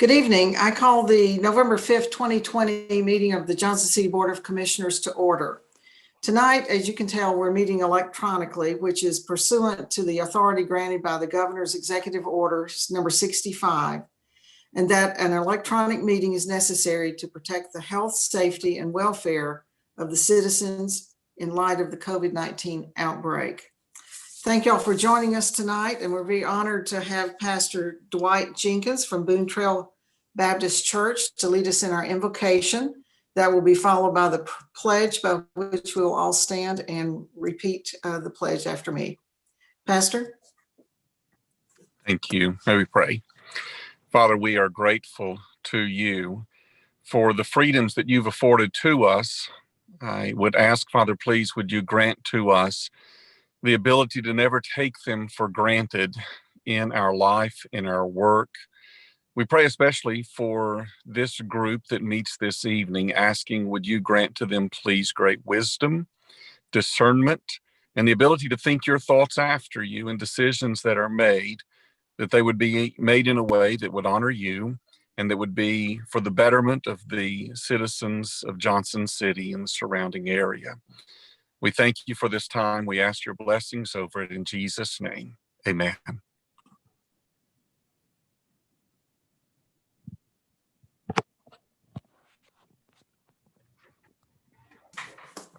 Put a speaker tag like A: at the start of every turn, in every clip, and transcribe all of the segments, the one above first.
A: Good evening. I call the November 5th, 2020 meeting of the Johnson City Board of Commissioners to order. Tonight, as you can tell, we're meeting electronically, which is pursuant to the authority granted by the Governor's Executive Order number 65, and that an electronic meeting is necessary to protect the health, safety, and welfare of the citizens in light of the COVID-19 outbreak. Thank y'all for joining us tonight, and we're very honored to have Pastor Dwight Jenkins from Boone Trail Baptist Church to lead us in our invocation. That will be followed by the pledge, by which we will all stand and repeat the pledge after me. Pastor?
B: Thank you. May we pray. Father, we are grateful to you for the freedoms that you've afforded to us. I would ask, Father, please, would you grant to us the ability to never take them for granted in our life, in our work. We pray especially for this group that meets this evening, asking, would you grant to them, please, great wisdom, discernment, and the ability to think your thoughts after you and decisions that are made, that they would be made in a way that would honor you and that would be for the betterment of the citizens of Johnson City and the surrounding area. We thank you for this time. We ask your blessings over it in Jesus' name. Amen.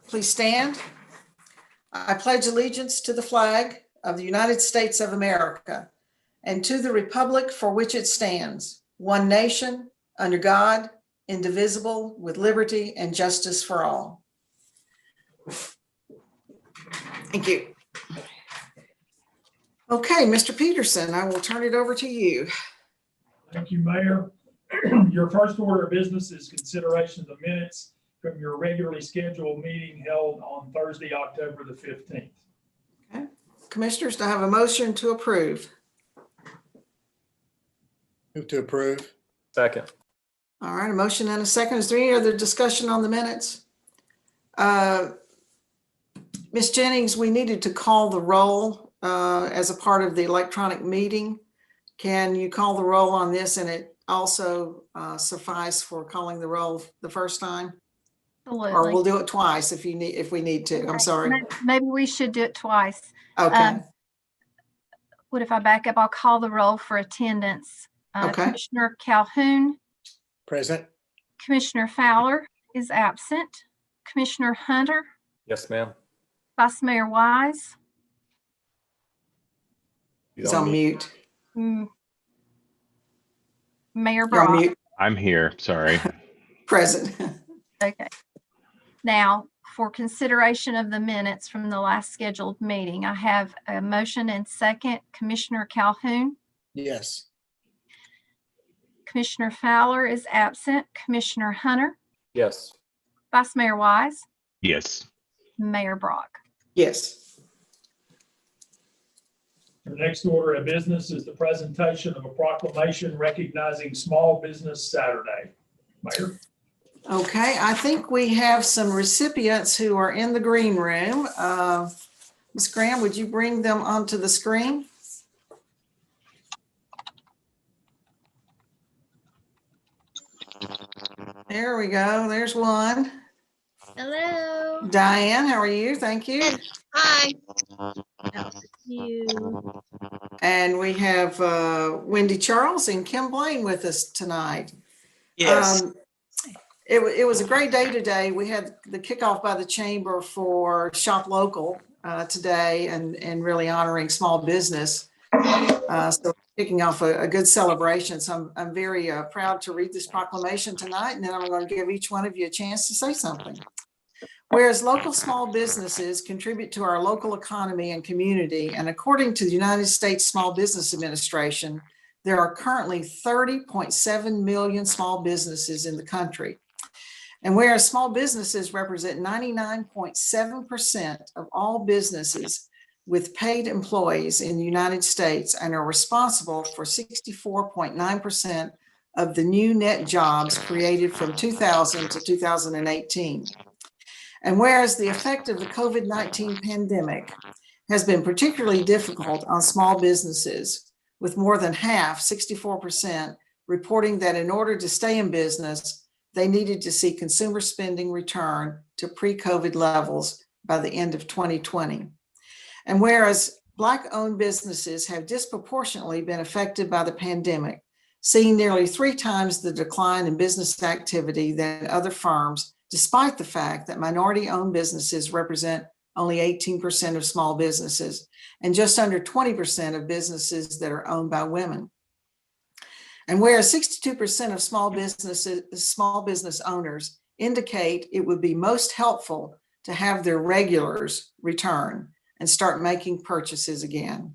A: Please stand. I pledge allegiance to the flag of the United States of America and to the republic for which it stands, one nation, under God, indivisible, with liberty and justice for all. Thank you. Okay, Mr. Peterson, I will turn it over to you.
C: Thank you, Mayor. Your first order of business is consideration of the minutes from your regularly scheduled meeting held on Thursday, October the 15th.
A: Okay. Commissioners, do I have a motion to approve?
D: Move to approve.
E: Second.
A: All right, a motion and a second. Is there any other discussion on the minutes? Ms. Jennings, we needed to call the roll as a part of the electronic meeting. Can you call the roll on this, and it also suffice for calling the roll the first time?
F: Absolutely.
A: Or we'll do it twice if we need to. I'm sorry.
F: Maybe we should do it twice.
A: Okay.
F: What if I back up? I'll call the roll for attendance.
A: Okay.
F: Commissioner Calhoun.
D: Present.
F: Commissioner Fowler is absent. Commissioner Hunter.
E: Yes, ma'am.
F: Vice Mayor Wise.
A: He's on mute.
F: Mayor
A: You're on
F: Brock.
A: mute.
G: I'm here, sorry.
A: Present.
F: Okay. Now, for consideration of the minutes from the last scheduled meeting, I have a motion and second. Commissioner Calhoun.
D: Yes.
F: Commissioner Fowler is absent. Commissioner Hunter.
E: Yes.
F: Vice Mayor Wise.
G: Yes.
F: Mayor Brock.
A: Yes.
C: The next order of business is the presentation of a proclamation recognizing Small Business Saturday. Mayor?
A: Okay, I think we have some recipients who are in the green room. Ms. Graham, would you bring them onto the screen? There we go. There's one.
H: Hello.
A: Diane, how are you? Thank you.
H: Hi. You.
A: And we have Wendy Charles and Kim Blaine with us tonight.
I: Yes.
A: It was a great day today. We had the kickoff by the Chamber for Shop Local today and really honoring small business. So kicking off a good celebration. So I'm very proud to read this proclamation tonight, and then I'm going to give each one of you a chance to say something. Whereas local small businesses contribute to our local economy and community, and according to the United States Small Business Administration, there are currently 30.7 million small businesses in the country. And whereas small businesses represent 99.7% of all businesses with paid employees in the United States and are responsible for 64.9% of the new net jobs created from 2000 to 2018. And whereas the effect of the COVID-19 pandemic has been particularly difficult on small businesses, with more than half, 64%, reporting that in order to stay in business, they needed to see consumer spending return to pre-COVID levels by the end of 2020. And whereas Black-owned businesses have disproportionately been affected by the pandemic, seeing nearly 3 times the decline in business activity than other firms, despite the fact that minority-owned businesses represent only 18% of small businesses and just under 20% of businesses that are owned by women. And whereas 62% of small business owners indicate it would be most helpful to have their regulars return and start making purchases again.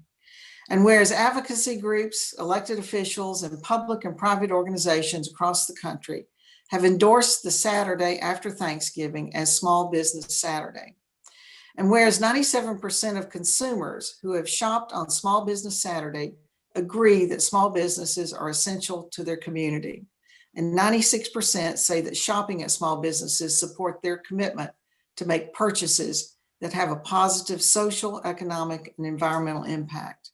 A: And whereas advocacy groups, elected officials, and public and private organizations across the country have endorsed the Saturday after Thanksgiving as Small Business Saturday. And whereas 97% of consumers who have shopped on Small Business Saturday agree that small businesses are essential to their community. And 96% say that shopping at small businesses support their commitment to make purchases that have a positive social, economic, and environmental impact.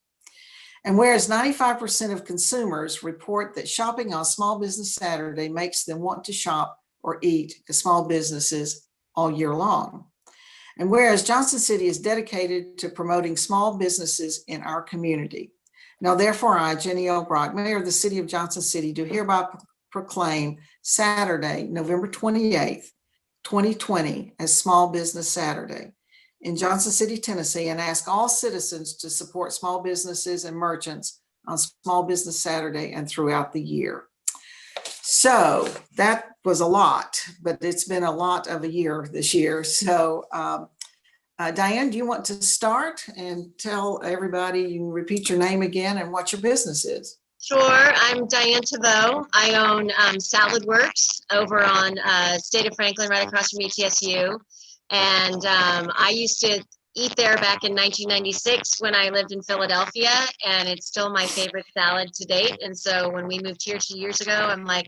A: And whereas 95% of consumers report that shopping on Small Business Saturday makes them want to shop or eat at small businesses all year long. And whereas Johnson City is dedicated to promoting small businesses in our community. Now, therefore, I, Jenny L. Brock, Mayor of the City of Johnson City, do hereby proclaim Saturday, November 28th, 2020 as Small Business Saturday in Johnson City, Tennessee, and ask all citizens to support small businesses and merchants on Small Business Saturday and throughout the year. So that was a lot, but it's been a lot of a year this year. So Diane, do you want to start and tell everybody, you can repeat your name again and what your business is?
H: Sure. I'm Diane Taveau. I own Salad Works over on State of Franklin, right across from ETSU. And I used to eat there back in 1996 when I lived in Philadelphia, and it's still my favorite salad to date. And so when we moved here 2 years ago, I'm like,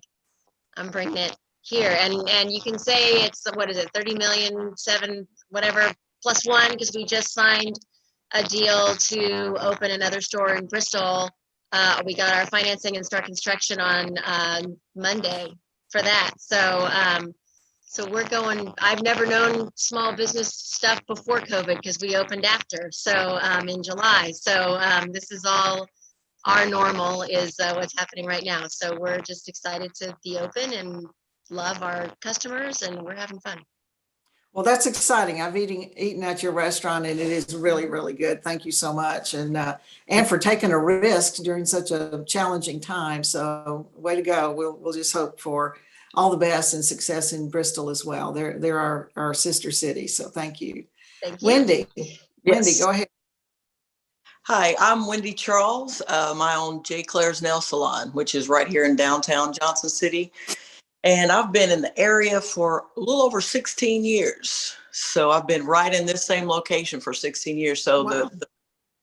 H: I'm bringing it here. And you can say it's, what is it, 30 million, 7, whatever, plus 1, because we just signed a deal to open another store in Bristol. We got our financing and start construction on Monday for that. So we're going, I've never known small business stuff before COVID because we opened after, so in July. So this is all our normal is what's happening right now. So we're just excited to be open and love our customers, and we're having fun.
A: Well, that's exciting. I've eaten at your restaurant, and it is really, really good. Thank you so much. And for taking a risk during such a challenging time. So way to go. We'll just hope for all the best and success in Bristol as well. They're our sister city. So thank you.
H: Thank you.
A: Wendy,
E: Yes.
A: Wendy, go ahead.
E: Hi, I'm Wendy Charles. I own J. Claire's Nail Salon, which is right here in downtown Johnson City. And I've been in the area for a little over 16 years. So I've been right in this same location for 16 years. So
A: Wow.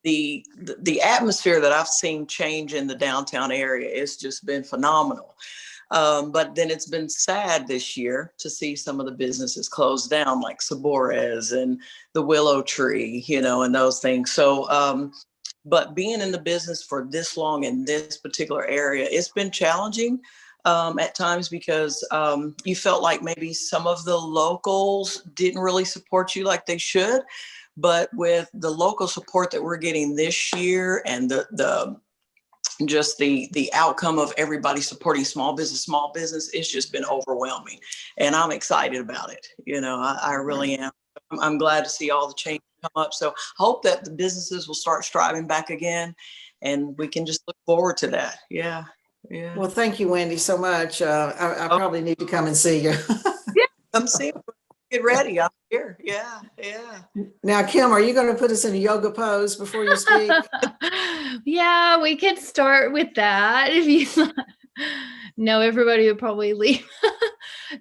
E: the atmosphere that I've seen change in the downtown area, it's just been phenomenal. But then it's been sad this year to see some of the businesses close down, like Sabores and the Willow Tree, and those things. So, but being in the business for this long in this particular area, it's been challenging at times because you felt like maybe some of the locals didn't really support you like they should. But with the local support that we're getting this year and the outcome of everybody supporting small business, it's just been overwhelming. And I'm excited about it. I really am. I'm glad to see all the change come up. So hope that the businesses will start striving back again, and we can just look forward to that. Yeah. Yeah.
A: Well, thank you, Wendy, so much. I probably need to come and see you.
E: Come see me. Get ready. I'm here. Yeah. Yeah.
A: Now, Kim, are you going to put us in a yoga pose before you speak?
I: Yeah, we could start with that if you no, everybody would probably leave.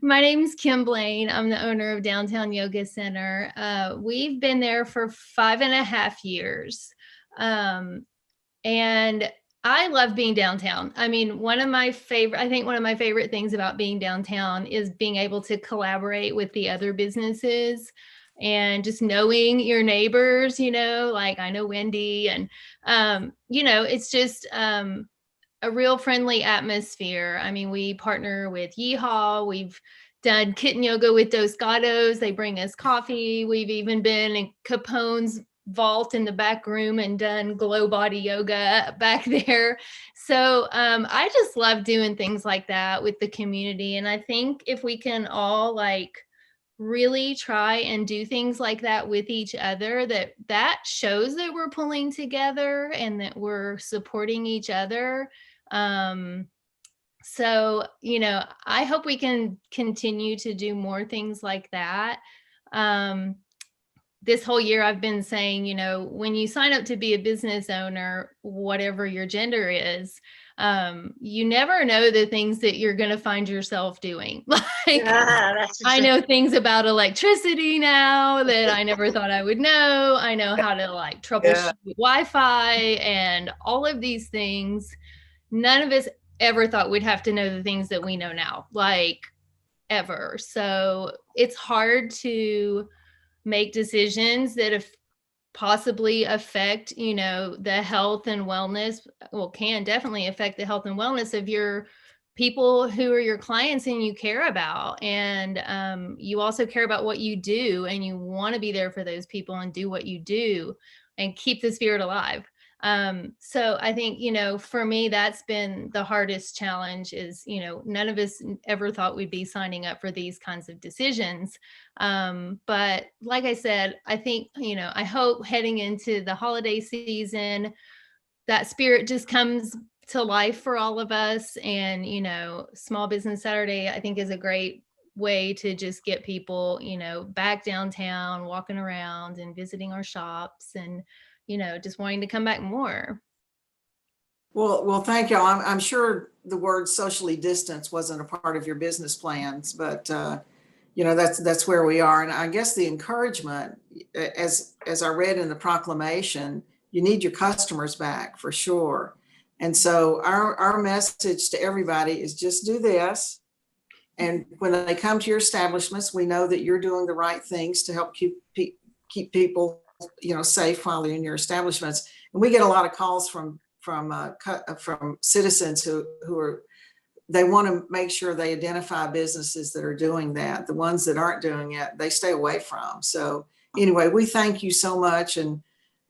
I: My name's Kim Blaine. I'm the owner of Downtown Yoga Center. We've been there for 5.5 years. And I love being downtown. I mean, one of my favorite things about being downtown is being able to collaborate with the other businesses and just knowing your neighbors, like I know Wendy, and, it's just, a real friendly atmosphere. I mean, we partner with Yeehaw. We've done kitten yoga with Dos Gatos. They bring us coffee. We've even been in Capone's vault in the back room and done glow body yoga back there. So I just love doing things like that with the community. And I think if we can all like really try and do things like that with each other, that shows that we're pulling together and that we're supporting each other. So, you know, I hope we can continue to do more things like that. This whole year I've been saying, you know, when you sign up to be a business owner, whatever your gender is, you never know the things that you're going to find yourself doing. Like, I know things about electricity now that I never thought I would know. I know how to like troubleshoot Wi-Fi and all of these things. None of us ever thought we'd have to know the things that we know now, like ever. So it's hard to make decisions that possibly affect, you know, the health and wellness, well, can definitely affect the health and wellness of your people who are your clients and you care about. And you also care about what you do and you want to be there for those people and do what you do and keep the spirit alive. So I think, you know, for me, that's been the hardest challenge is, you know, none of us ever thought we'd be signing up for these kinds of decisions. But like I said, I think, you know, I hope heading into the holiday season, that spirit just comes to life for all of us. And, you know, Small Business Saturday, I think is a great way to just get people, you know, back downtown, walking around and visiting our shops and, you know, just wanting to come back more.
A: Well, thank y'all. I'm sure the word socially distance wasn't a part of your business plans, but you know, that's where we are. And I guess the encouragement, as I read in the proclamation, you need your customers back for sure. And so our message to everybody is just do this. And when they come to your establishments, we know that you're doing the right things to help keep people, you know, safe while they're in your establishments. And we get a lot of calls from citizens who are, they want to make sure they identify businesses that are doing that. The ones that aren't doing it, they stay away from. So anyway, we thank you so much and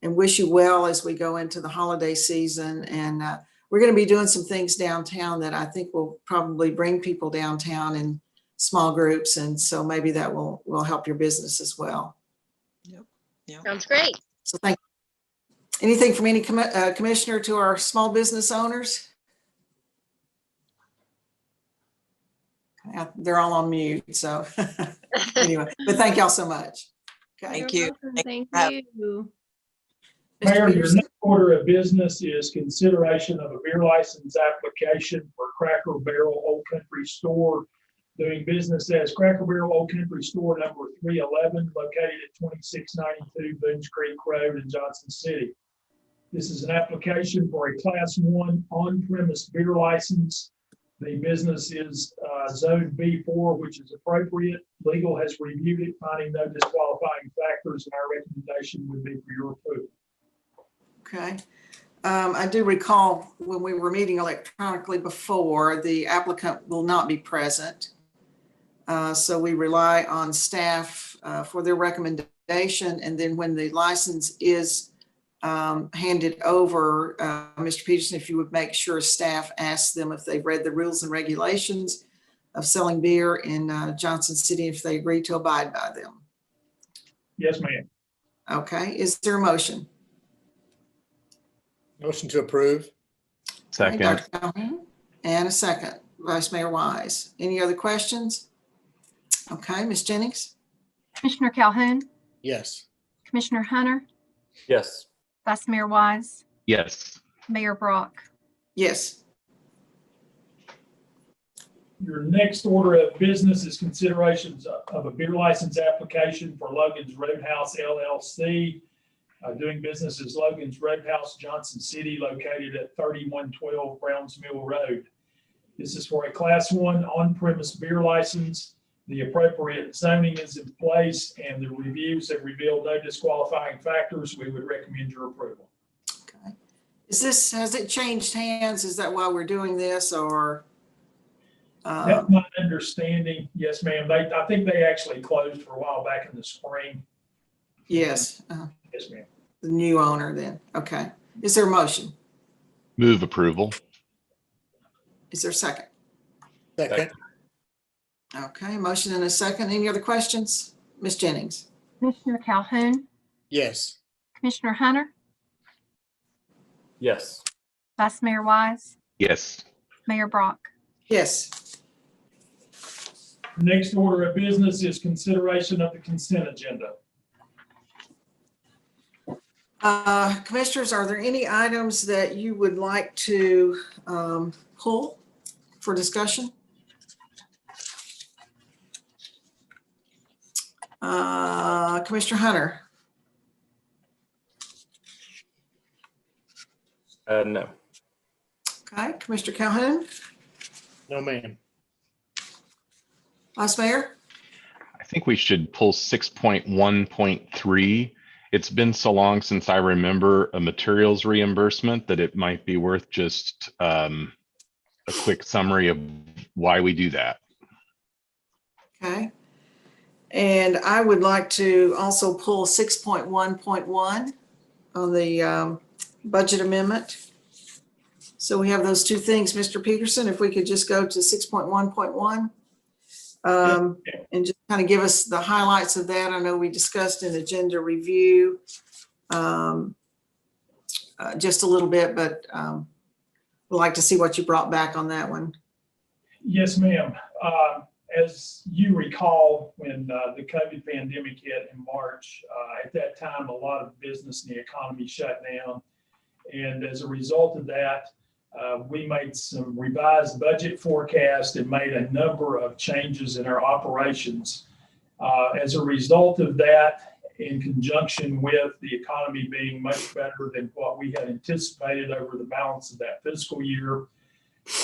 A: wish you well as we go into the holiday season. And we're going to be doing some things downtown that I think will probably bring people downtown in small groups. And so maybe that will help your business as well.
E: Yep. Yeah.
H: Sounds great.
A: So thank you. Anything from any commissioner to our small business owners? They're all on mute. So anyway, but thank y'all so much. Okay.
E: Thank you.
I: Thank you.
C: Mayor, your next order of business is consideration of a beer license application for Cracker Barrel Old Country Store, doing business as Cracker Barrel Old Country Store number 311, located at 2692 Boones Creek Road in Johnson City. This is an application for a Class 1 on-premise beer license. The business is Zone B4, which is appropriate. Legal has reviewed it, finding no disqualifying factors, and our recommendation would be for your approval.
A: Okay. I do recall when we were meeting electronically before, the applicant will not be present. So we rely on staff for their recommendation. And then when the license is handed over, Mr. Peterson, if you would make sure staff asks them if they've read the rules and regulations of selling beer in Johnson City, if they agree to abide by them.
C: Yes, ma'am.
A: Okay. Is there a motion?
D: Motion to approve.
G: Second.
A: Okay, Dr. Calhoun, and a second, Vice Mayor Wise. Any other questions? Okay, Ms. Jennings?
F: Commissioner Calhoun,
D: Yes.
F: Commissioner Hunter,
J: Yes.
F: Vice Mayor Wise,
G: Yes.
F: Mayor Brock.
A: Yes.
C: Your next order of business is considerations of a beer license application for Logan's Roadhouse LLC, doing business as Logan's Roadhouse, Johnson City, located at 3112 Browns Mill Road. This is for a Class 1 on-premise beer license. The appropriate zoning is in place and the reviews have revealed no disqualifying factors. We would recommend your approval.
A: Okay. has it changed hands? Is that why we're doing this, or?
C: That's my understanding. Yes, ma'am. I think they actually closed for a while back in the spring.
A: Yes,
C: Yes, ma'am.
A: the new owner then. Okay. Is there a motion?
G: Move approval.
A: Is there a second?
D: Second.
A: Okay, motion and a second. Any other questions? Ms. Jennings?
F: Commissioner Calhoun,
D: Yes.
F: Commissioner Hunter,
J: Yes.
F: Vice Mayor Wise,
G: Yes.
F: Mayor Brock.
A: Yes.
C: Next order of business is consideration of the consent agenda.
A: Commissioners, are there any items that you would like to pull for discussion? Commissioner Hunter?
J: No.
A: Okay, Commissioner Calhoun?
D: No, ma'am.
A: Vice Mayor?
G: I think we should pull 6.1.3. It's been so long since I remember a materials reimbursement that it might be worth just a quick summary of why we do that.
A: Okay. And I would like to also pull 6.1.1 on the budget amendment. So we have those two things, Mr. Peterson, if we could just go to 6.1.1 and just kind of give us the highlights of that. I know we discussed an agenda review just a little bit, but we'd like to see what you brought back on that one.
C: Yes, ma'am. As you recall, when the COVID pandemic hit in March, at that time, a lot of business in the economy shut down. And as a result of that, we made some revised budget forecasts and made a number of changes in our operations. As a result of that, in conjunction with the economy being much better than what we had anticipated over the balance of that fiscal year,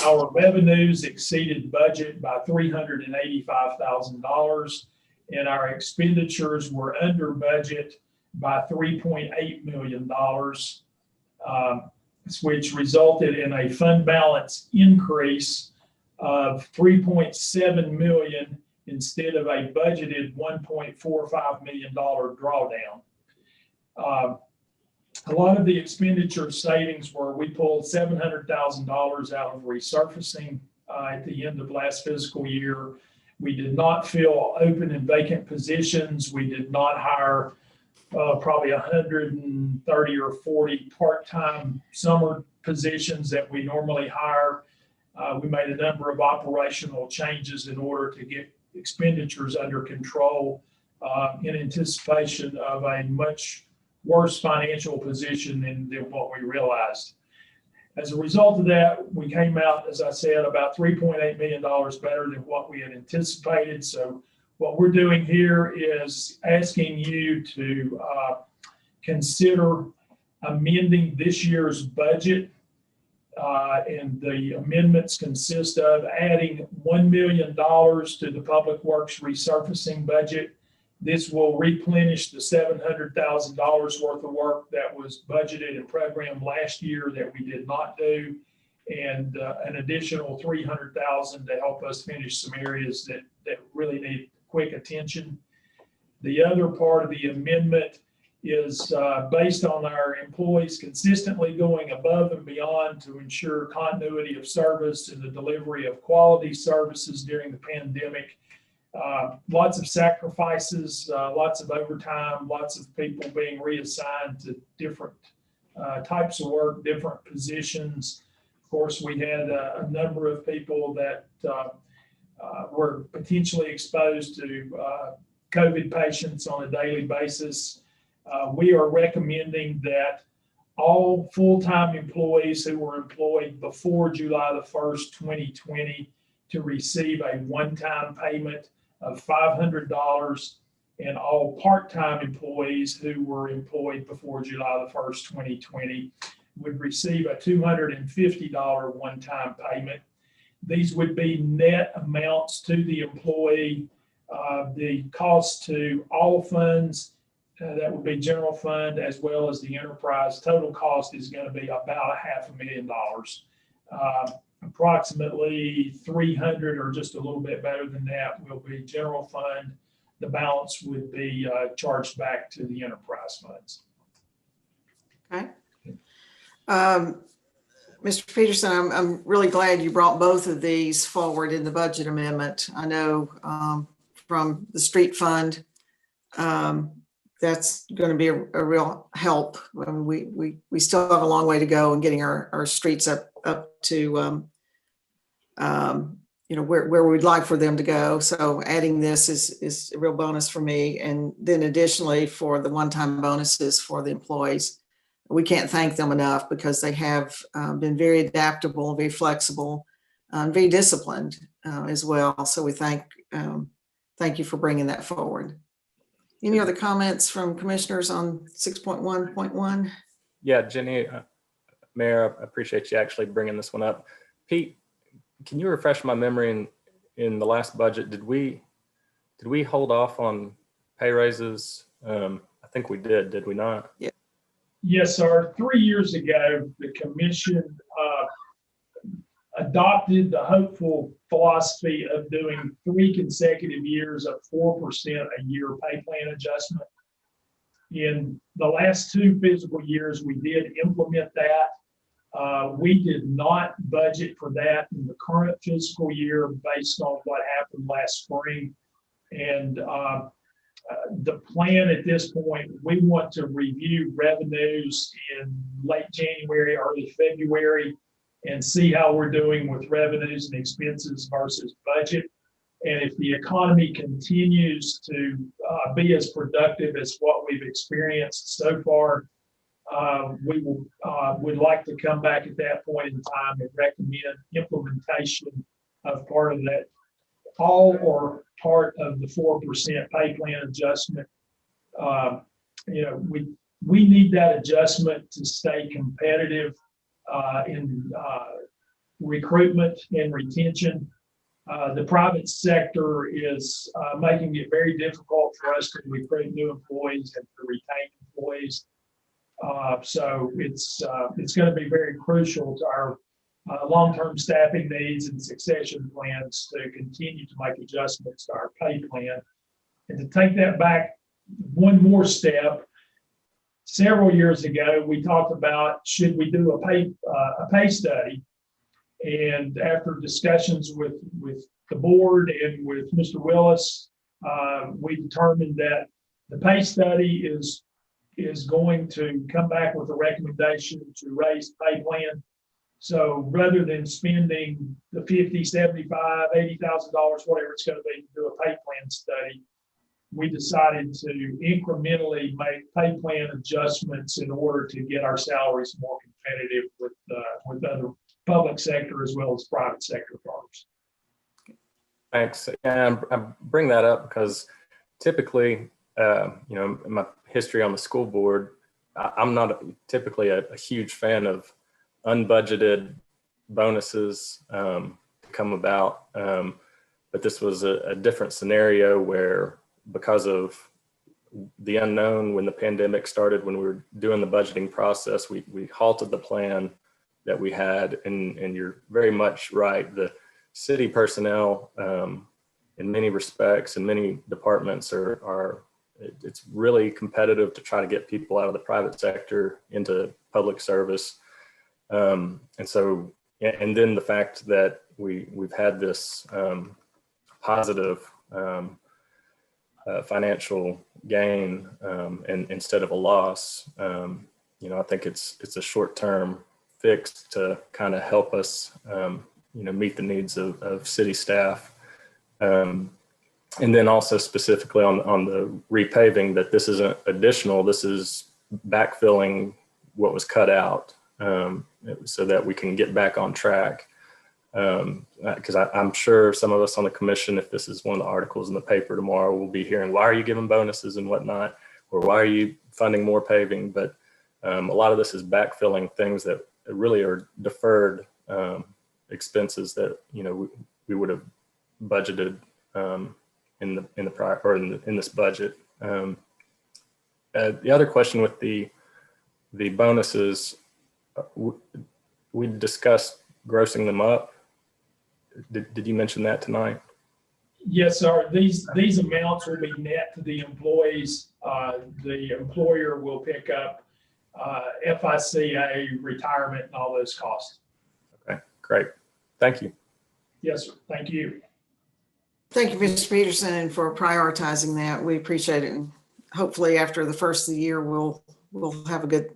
C: our revenues exceeded budget by $385,000, and our expenditures were under budget by $3.8 million, which resulted in a fund balance increase of $3.7 million instead of a budgeted $1.45 million drawdown. A lot of the expenditure savings were we pulled $700,000 out of resurfacing at the end of last fiscal year. We did not fill open and vacant positions. We did not hire probably 130 or 40 part-time summer positions that we normally hire. We made a number of operational changes in order to get expenditures under control in anticipation of a much worse financial position than what we realized. As a result of that, we came out, as I said, about $3.8 million better than what we had anticipated. So what we're doing here is asking you to consider amending this year's budget. And the amendments consist of adding $1 million to the Public Works resurfacing budget. This will replenish the $700,000 worth of work that was budgeted and programmed last year that we did not do, and an additional $300,000 to help us finish some areas that really need quick attention. The other part of the amendment is based on our employees consistently going above and beyond to ensure continuity of service and the delivery of quality services during the pandemic. Lots of sacrifices, lots of overtime, lots of people being reassigned to different types of work, different positions. Of course, we had a number of people that were potentially exposed to COVID patients on a daily basis. We are recommending that all full-time employees who were employed before July the 1st, 2020 to receive a one-time payment of $500, and all part-time employees who were employed before July the 1st, 2020 would receive a $250 one-time payment. These would be net amounts to the employee. The cost to all funds That would be general fund as well as the enterprise. Total cost is going to be about $500,000. Approximately 300 or just a little bit better than that will be general fund. The balance would be charged back to the enterprise funds.
A: Okay. Mr. Peterson, I'm really glad you brought both of these forward in the budget amendment. I know from the street fund, that's going to be a real help. We still have a long way to go in getting our streets up to where we'd like for them to go. So adding this is a real bonus for me. And then additionally, for the one-time bonuses for the employees, we can't thank them enough because they have been very adaptable, very flexible, very disciplined as well. So we thank you for bringing that forward. Any other comments from commissioners on 6.1.1?
J: Yeah, Jenny, Mayor, I appreciate you actually bringing this one up. Pete, can you refresh my memory in the last budget? Did we hold off on pay raises? I think we did we not?
A: Yeah.
C: Yes, sir. 3 years ago, the commission adopted the hopeful philosophy of doing 3 consecutive years of 4% a year pay plan adjustment. In the last 2 fiscal years, we did implement that. We did not budget for that in the current fiscal year based on what happened last spring. And the plan at this point, we want to review revenues in late January, early February, and see how we're doing with revenues and expenses versus budget. And if the economy continues to be as productive as what we've experienced so far, we would like to come back at that point in time and recommend implementation of part of that, all or part of the 4% pay plan adjustment. We need that adjustment to stay competitive in recruitment and retention. The private sector is making it very difficult for us to recruit new employees and to retain employees. So it's going to be very crucial to our long-term staffing needs and succession plans to continue to make adjustments to our pay plan. And to take that back one more step, several years ago, we talked about should we do a pay study. And after discussions with the board and with Mr. Willis, we determined that the pay study is going to come back with a recommendation to raise the pay plan. So rather than spending the $50,000, $75,000, $80,000, whatever it's going to be to do a pay plan study, we decided to incrementally make pay plan adjustments in order to get our salaries more competitive with other public sector as well as private sector firms.
J: Thanks. And I bring that up because typically, in my history on the school board, I'm not typically a huge fan of unbudgeted bonuses come about. But this was a different scenario where, because of the unknown when the pandemic started, when we were doing the budgeting process, we halted the plan that we had. And you're very much right. The city personnel, in many respects, in many departments, it's really competitive to try to get people out of the private sector into public service. And then the fact that we've had this positive financial gain and instead of a loss, I think it's a short-term fix to kind of help us, meet the needs of city staff. And then also specifically on the repaving, that this isn't additional, this is backfilling what was cut out, so that we can get back on track. Because I'm sure some of us on the commission, if this is one of the articles in the paper tomorrow, we'll be hearing, why are you giving bonuses and whatnot, or why are you funding more paving? But a lot of this is backfilling things that really are deferred expenses that we would have budgeted in the prior, or in this budget. The other question with the bonuses, we discussed grossing them up. Did you mention that tonight?
C: Yes, sir. These amounts will be net to the employees. The employer will pick up FICA, retirement, and all those costs.
J: Okay, great. Thank you.
C: Yes, sir. Thank you.
A: Thank you, Mr. Peterson, for prioritizing that. We appreciate it. And hopefully after the first of the year, we'll have a good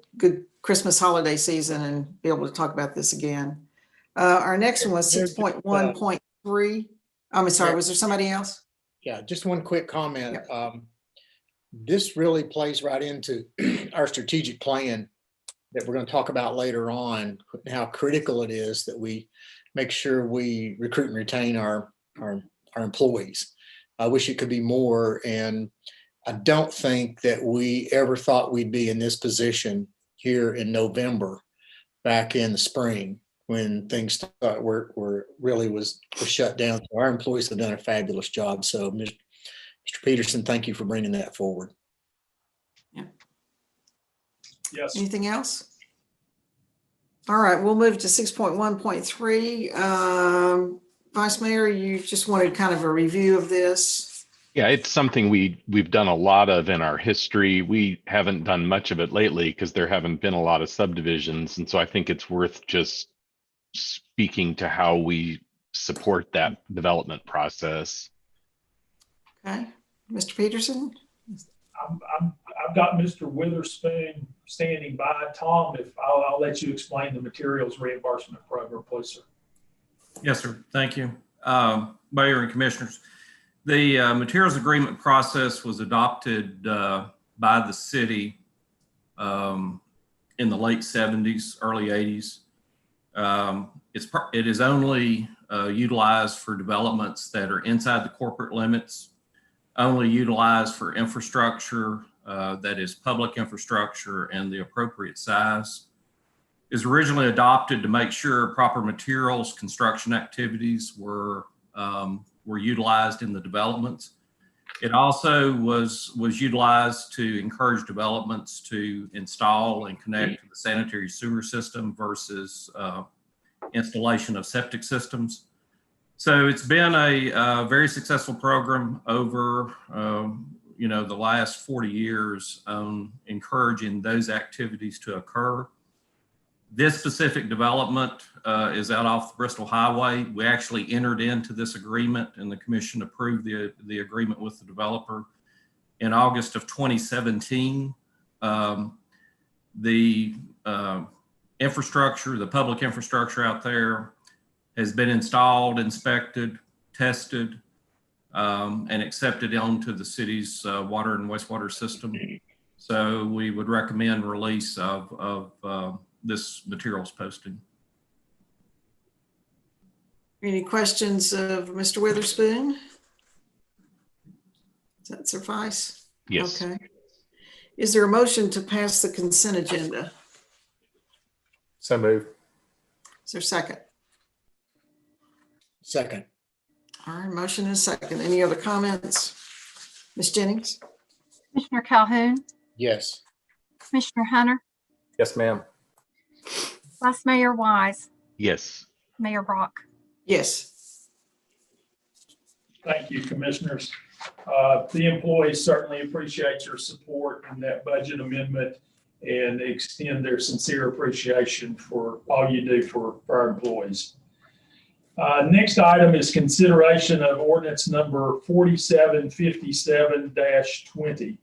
A: Christmas holiday season and be able to talk about this again. Our next one was 6.1.3. I'm sorry, was there somebody else?
D: Yeah, just one quick comment. This really plays right into our strategic plan that we're going to talk about later on, how critical it is that we make sure we recruit and retain our employees. I wish it could be more, and I don't think that we ever thought we'd be in this position here in November, back in the spring, when things were shut down. So our employees have done a fabulous job. So Mr. Peterson, thank you for bringing that forward.
A: Yeah.
C: Yes.
A: Anything else? All right, we'll move to 6.1.3. Vice Mayor, you just wanted kind of a review of this.
G: Yeah, it's something we've done a lot of in our history. We haven't done much of it lately because there haven't been a lot of subdivisions. And so I think it's worth just speaking to how we support that development process.
A: Okay, Mr. Peterson?
C: I've got Mr. Witherspoon standing by. Tom, if I'll let you explain the materials reimbursement program, please, sir.
K: Yes, sir. Thank you. Mayor and Commissioners. The materials agreement process was adopted by the city in the late 70s, early 80s. It is only utilized for developments that are inside the corporate limits, only utilized for infrastructure that is public infrastructure and the appropriate size. Is originally adopted to make sure proper materials, construction activities were utilized in the developments. It also was utilized to encourage developments to install and connect to the sanitary sewer system versus installation of septic systems. So it's been a very successful program over the last 40 years on encouraging those activities to occur. This specific development is out off the Bristol Highway. We actually entered into this agreement and the commission approved the agreement with the developer in August of 2017. The infrastructure, the public infrastructure out there has been installed, inspected, tested, and accepted onto the city's water and wastewater system. So we would recommend release of this materials posting.
A: Any questions of Mr. Witherspoon? Does that suffice?
G: Yes.
A: Okay. Is there a motion to pass the consent agenda?
J: So moved.
A: Is there a second?
D: Second.
A: All right, motion is second. Any other comments? Ms. Jennings?
F: Commissioner Calhoun,
D: Yes.
F: Commissioner Hunter,
J: Yes, ma'am.
F: Vice Mayor Wise,
G: Yes.
F: Mayor Brock.
A: Yes.
C: Thank you, commissioners. The employees certainly appreciate your support in that budget amendment and extend their sincere appreciation for all you do for our employees. Next item is consideration of ordinance number 4757-20.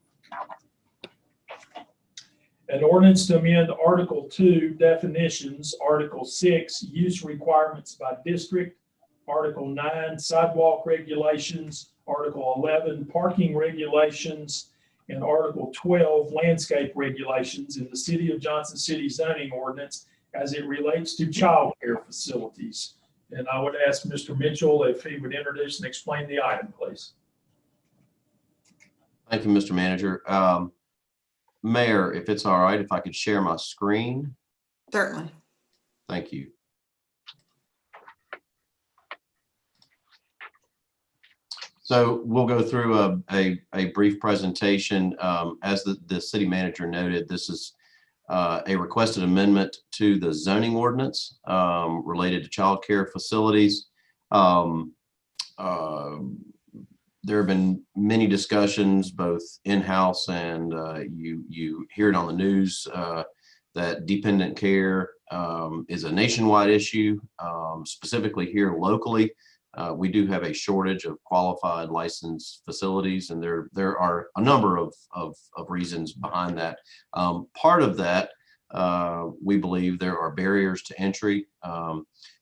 C: An ordinance to amend Article 2 definitions, Article 6 use requirements by district, Article 9 sidewalk regulations, Article 11 parking regulations, and Article 12 landscape regulations in the City of Johnson City zoning ordinance as it relates to child care facilities. And I would ask Mr. Mitchell if he would introduce and explain the item, please.
L: Thank you, Mr. Manager. Mayor, if it's all right, if I could share my screen.
A: Certainly.
L: Thank you. So we'll go through a brief presentation. As the city manager noted, this is a requested amendment to the zoning ordinance related to child care facilities. There have been many discussions, both in-house and you hear it on the news, that dependent care is a nationwide issue. Specifically here locally, we do have a shortage of qualified licensed facilities, and there are a number of reasons behind that. Part of that, we believe there are barriers to entry.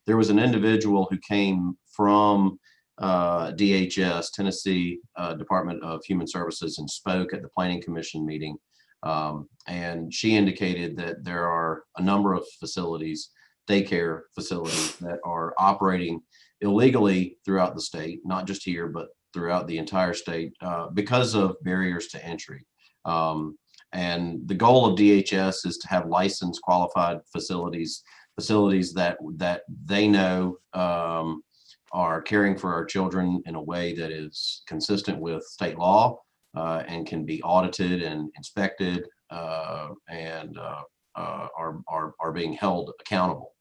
L: There was an individual who came from DHS, Tennessee Department of Human Services, and spoke at the Planning Commission meeting. And she indicated that there are a number of facilities, daycare facilities, that are operating illegally throughout the state, not just here, but throughout the entire state, because of barriers to entry. And the goal of DHS is to have licensed, qualified facilities that they know are caring for our children in a way that is consistent with state law and can be audited and inspected and are being held accountable.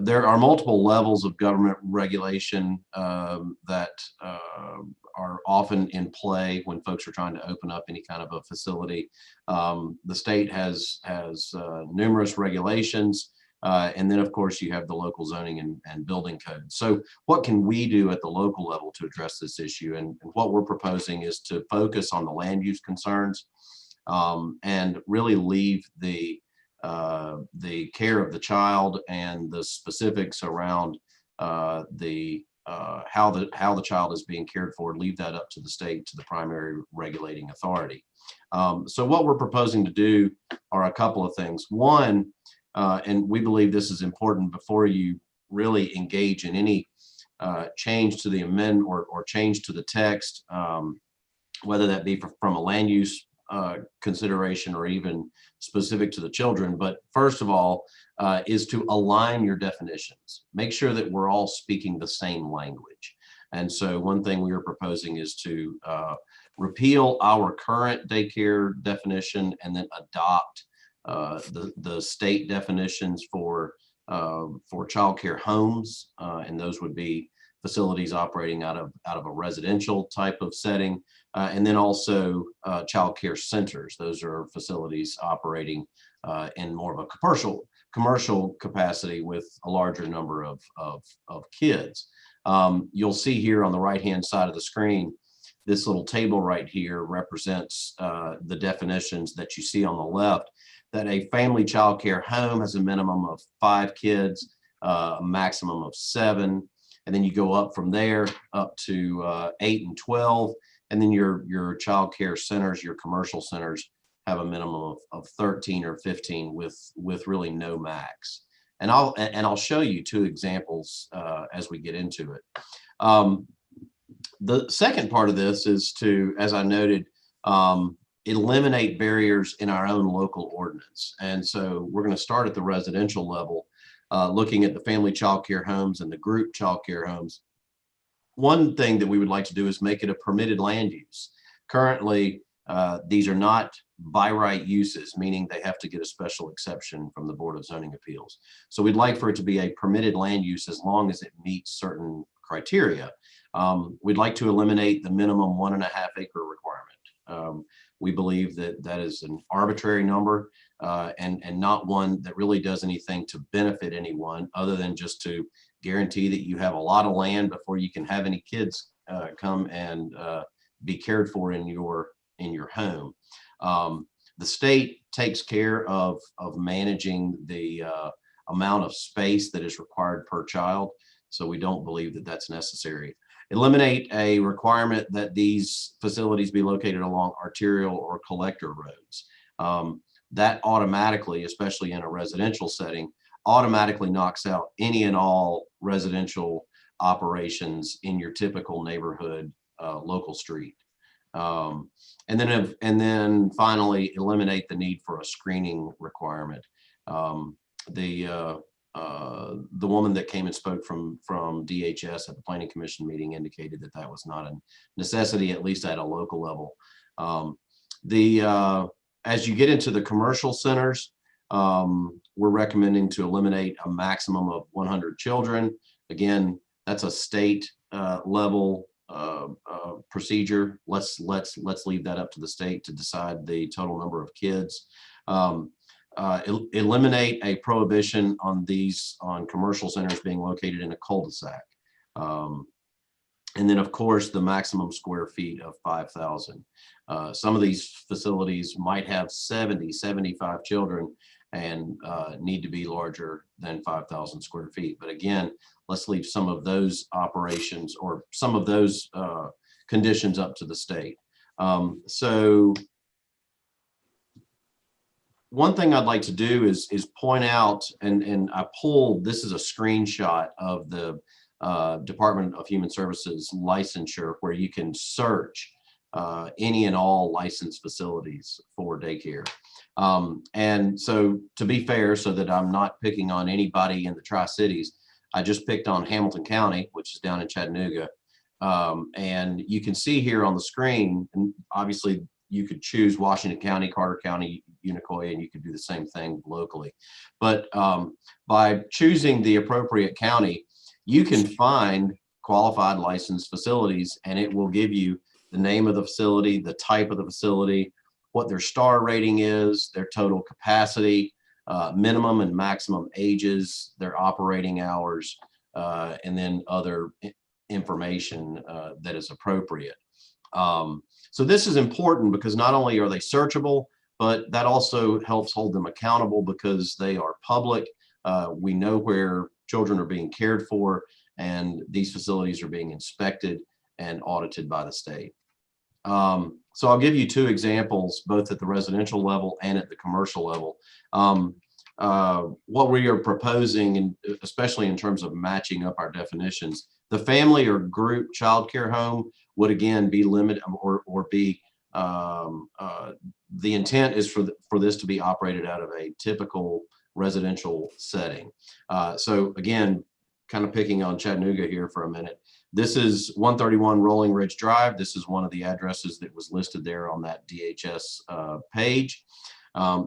L: There are multiple levels of government regulation that are often in play when folks are trying to open up any kind of a facility. The state has numerous regulations. And then, of course, you have the local zoning and building code. So what can we do at the local level to address this issue? And what we're proposing is to focus on the land use concerns and really leave the care of the child and the specifics around how the child is being cared for, leave that up to the state, to the primary regulating authority. So what we're proposing to do are a couple of things. One, and we believe this is important before you really engage in any change to the amendment or change to the text, whether that be from a land use consideration or even specific to the children. But first of all, is to align your definitions. Make sure that we're all speaking the same language. And so one thing we are proposing is to repeal our current daycare definition and then adopt the state definitions for childcare homes, and those would be facilities operating out of a residential type of setting, and then also childcare centers. Those are facilities operating in more of a commercial capacity with a larger number of kids. You'll see here on the right-hand side of the screen, this little table right here represents the definitions that you see on the left, that a family child care home has a minimum of 5 kids, a maximum of 7. And then you go up from there up to 8 and 12. And then your child care centers, your commercial centers, have a minimum of 13 or 15 with really no max. And I'll show you 2 examples as we get into it. The second part of this is to, as I noted, eliminate barriers in our own local ordinance. And so we're going to start at the residential level, looking at the family child care homes and the group child care homes. One thing that we would like to do is make it a permitted land use. Currently, these are not by right uses, meaning they have to get a special exception from the Board of Zoning Appeals. So we'd like for it to be a permitted land use as long as it meets certain criteria. We'd like to eliminate the minimum 1.5 acre requirement. We believe that is an arbitrary number and not one that really does anything to benefit anyone other than just to guarantee that you have a lot of land before you can have any kids come and be cared for in your home. The state takes care of managing the amount of space that is required per child, so we don't believe that that's necessary. Eliminate a requirement that these facilities be located along arterial or collector roads. That automatically, especially in a residential setting, automatically knocks out any and all residential operations in your typical neighborhood local street. And then finally, eliminate the need for a screening requirement. The the woman that came and spoke from DHS at the Planning Commission meeting indicated that that was not a necessity, at least at a local level. As you get into the commercial centers, we're recommending to eliminate a maximum of 100 children. Again, that's a state level procedure. Let's leave that up to the state to decide the total number of kids. Eliminate a prohibition on commercial centers being located in a cul-de-sac. And then, of course, the maximum square feet of 5,000. Some of these facilities might have 70, 75 children and need to be larger than 5,000 square feet. But again, let's leave some of those operations or some of those conditions up to the state. So one thing I'd like to do is point out, and I pulled, this is a screenshot of the Department of Human Services licensure, where you can search any and all licensed facilities for daycare. And so, to be fair, so that I'm not picking on anybody in the Tri-Cities, I just picked on Hamilton County, which is down in Chattanooga. And you can see here on the screen, and obviously you could choose Washington County, Carter County, Unicoi, and you could do the same thing locally. But by choosing the appropriate county, you can find qualified licensed facilities, and it will give you the name of the facility, the type of the facility, what their star rating is, their total capacity, minimum and maximum ages, their operating hours, and then other information that is appropriate. So this is important because not only are they searchable, but that also helps hold them accountable because they are public. We know where children are being cared for, and these facilities are being inspected and audited by the state. So I'll give you two examples, both at the residential level and at the commercial level. What we are proposing, and especially in terms of matching up our definitions, the family or group child care home would again be limited or be, the intent is for this to be operated out of a typical residential setting. So again, kind of picking on Chattanooga here for a minute. This is 131 Rolling Ridge Drive. This is one of the addresses that was listed there on that DHS page.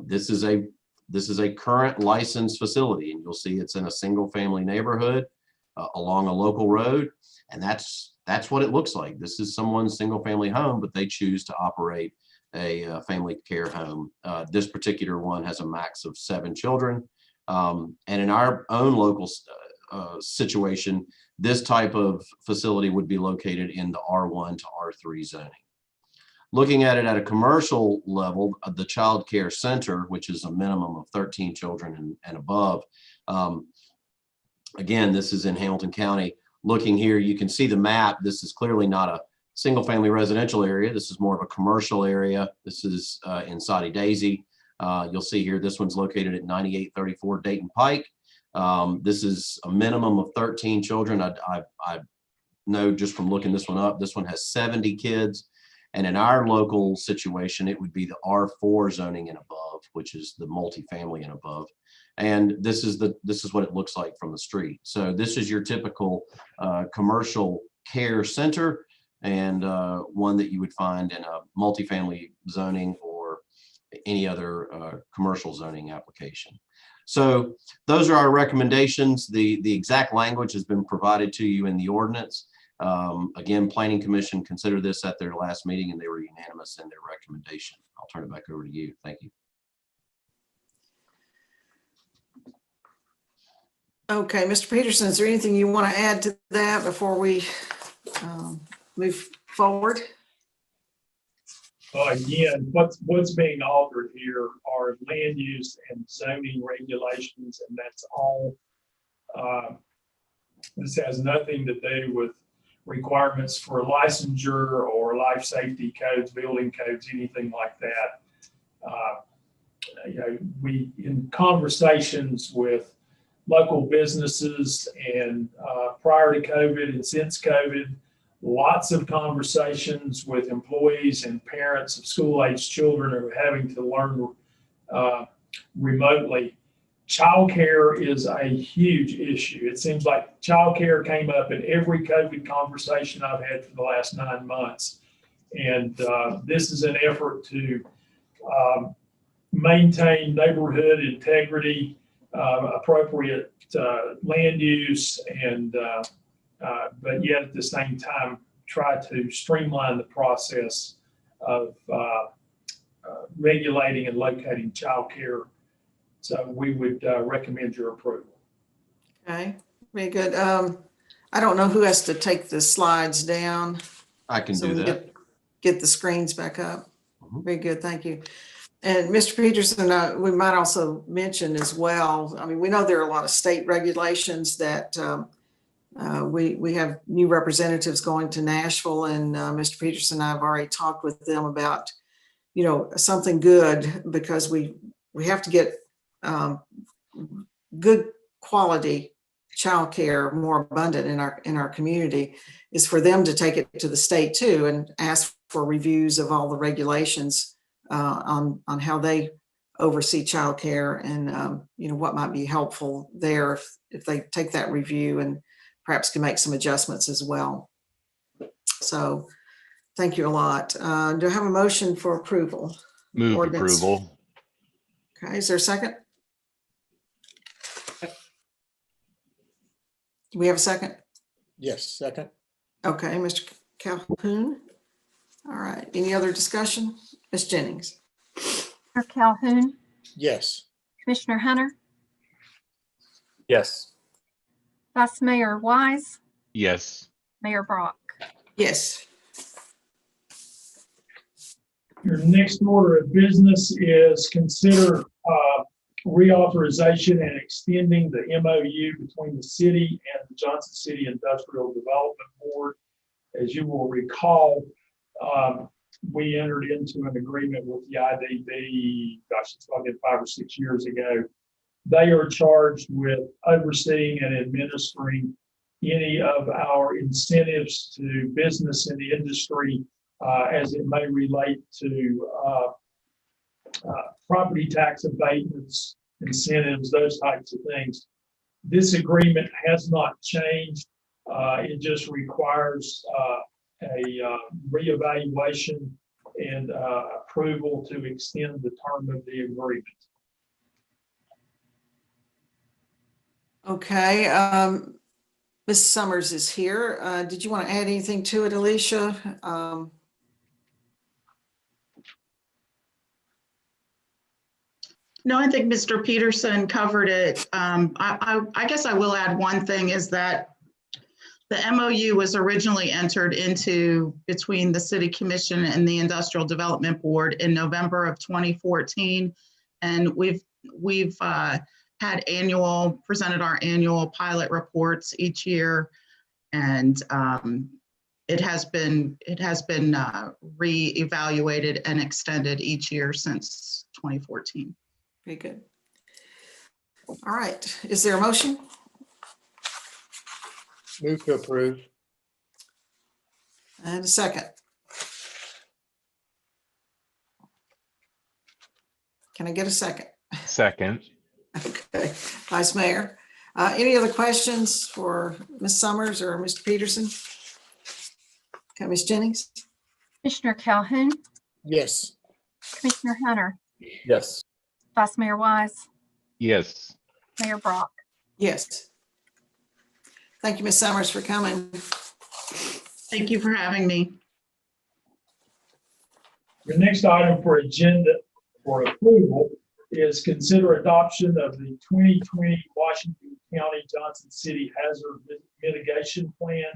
L: This is a current licensed facility, and you'll see it's in a single family neighborhood along a local road, and that's what it looks like. This is someone's single family home, but they choose to operate a family care home. This particular one has a max of 7 children, and in our own local situation, this type of facility would be located in the R1 to R3 zoning. Looking at it at a commercial level, the child care center, which is a minimum of 13 children and above. Again, this is in Hamilton County. Looking here, you can see the map. This is clearly not a single family residential area. This is more of a commercial area. This is in Soddy Daisy. You'll see here, this one's located at 9834 Dayton Pike. This is a minimum of 13 children. I know just from looking this one up, this one has 70 kids. And in our local situation, it would be the R4 zoning and above, which is the multifamily and above. And this is what it looks like from the street. So this is your typical commercial care center, and one that you would find in a multifamily zoning or any other commercial zoning application. So those are our recommendations. The exact language has been provided to you in the ordinance. Again, Planning Commission considered this at their last meeting, and they were unanimous in their recommendation. I'll turn it back over to you. Thank you.
A: Okay, Mr. Peterson, is there anything you want to add to that before we move forward?
C: Again, what's being altered here are land use and zoning regulations, and that's all. This has nothing to do with requirements for licensure or life safety codes, building codes, anything like that. We, in conversations with local businesses and prior to COVID and since COVID, lots of conversations with employees and parents of school-aged children who are having to learn remotely. Childcare is a huge issue. It seems like childcare came up in every COVID conversation I've had for the last 9 months. And this is an effort to maintain neighborhood integrity, appropriate land use, and but yet at the same time try to streamline the process of regulating and locating childcare. So we would recommend your approval.
A: Okay, very good. I don't know who has to take the slides down.
L: I can
A: so
L: do
A: we
L: that.
A: Get the screens back up.
L: Mhm.
A: Very good, thank you. And Mr. Peterson, we might also mention as well, I mean, we know there are a lot of state regulations that we have new representatives going to Nashville, and Mr. Peterson and I have already talked with them about, you know, something good, because we have to get good quality childcare more abundant in our community, is for them to take it to the state too and ask for reviews of all the regulations on how they oversee childcare, and you know, what might be helpful there if they take that review and perhaps can make some adjustments as well. So thank you a lot. Do I have a motion for approval?
G: Move
A: Ordinance.
G: approval.
A: Okay, is there a second? Do we have a second?
D: Yes, second.
A: Okay, Mr. Calhoun. All right, any other discussion? Ms. Jennings?
F: Commissioner Calhoun,
D: Yes.
F: Commissioner Hunter,
J: Yes.
F: Vice Mayor Wise,
G: Yes.
F: Mayor Brock.
A: Yes.
C: Your next order of business is consider reauthorization and extending the MOU between the city and the Johnson City Industrial Development Board. As you will recall, we entered into an agreement with the IDB, gosh, it's probably 5 or 6 years ago. They are charged with overseeing and administering any of our incentives to business in the industry as it may relate to property tax abatements, incentives, those types of things. This agreement has not changed. It just requires a reevaluation and approval to extend the term of the agreement.
A: Okay, Ms. Summers is here. Did you want to add anything to it, Alicia?
M: No, I think Mr. Peterson covered it. I guess I will add one thing, is that the MOU was originally entered into between the City Commission and the Industrial Development Board in November of 2014. And we've had presented our annual pilot reports each year. And it has been reevaluated and extended each year since 2014.
A: Very good. All right, is there a motion?
D: Move to approve.
A: And a second? Can I get a second?
G: Second.
A: Okay, Vice Mayor. Any other questions for Ms. Summers or Mr. Peterson? Okay, Ms. Jennings?
F: Commissioner Calhoun,
D: Yes.
F: Commissioner Hunter,
J: Yes.
F: Vice Mayor Wise,
G: Yes.
F: Mayor Brock.
A: Yes. Thank you, Ms. Summers, for coming.
M: Thank you for having me.
C: The next item for agenda for approval is consider adoption of the 2020 Washington County Johnson City Hazard Mitigation Plan.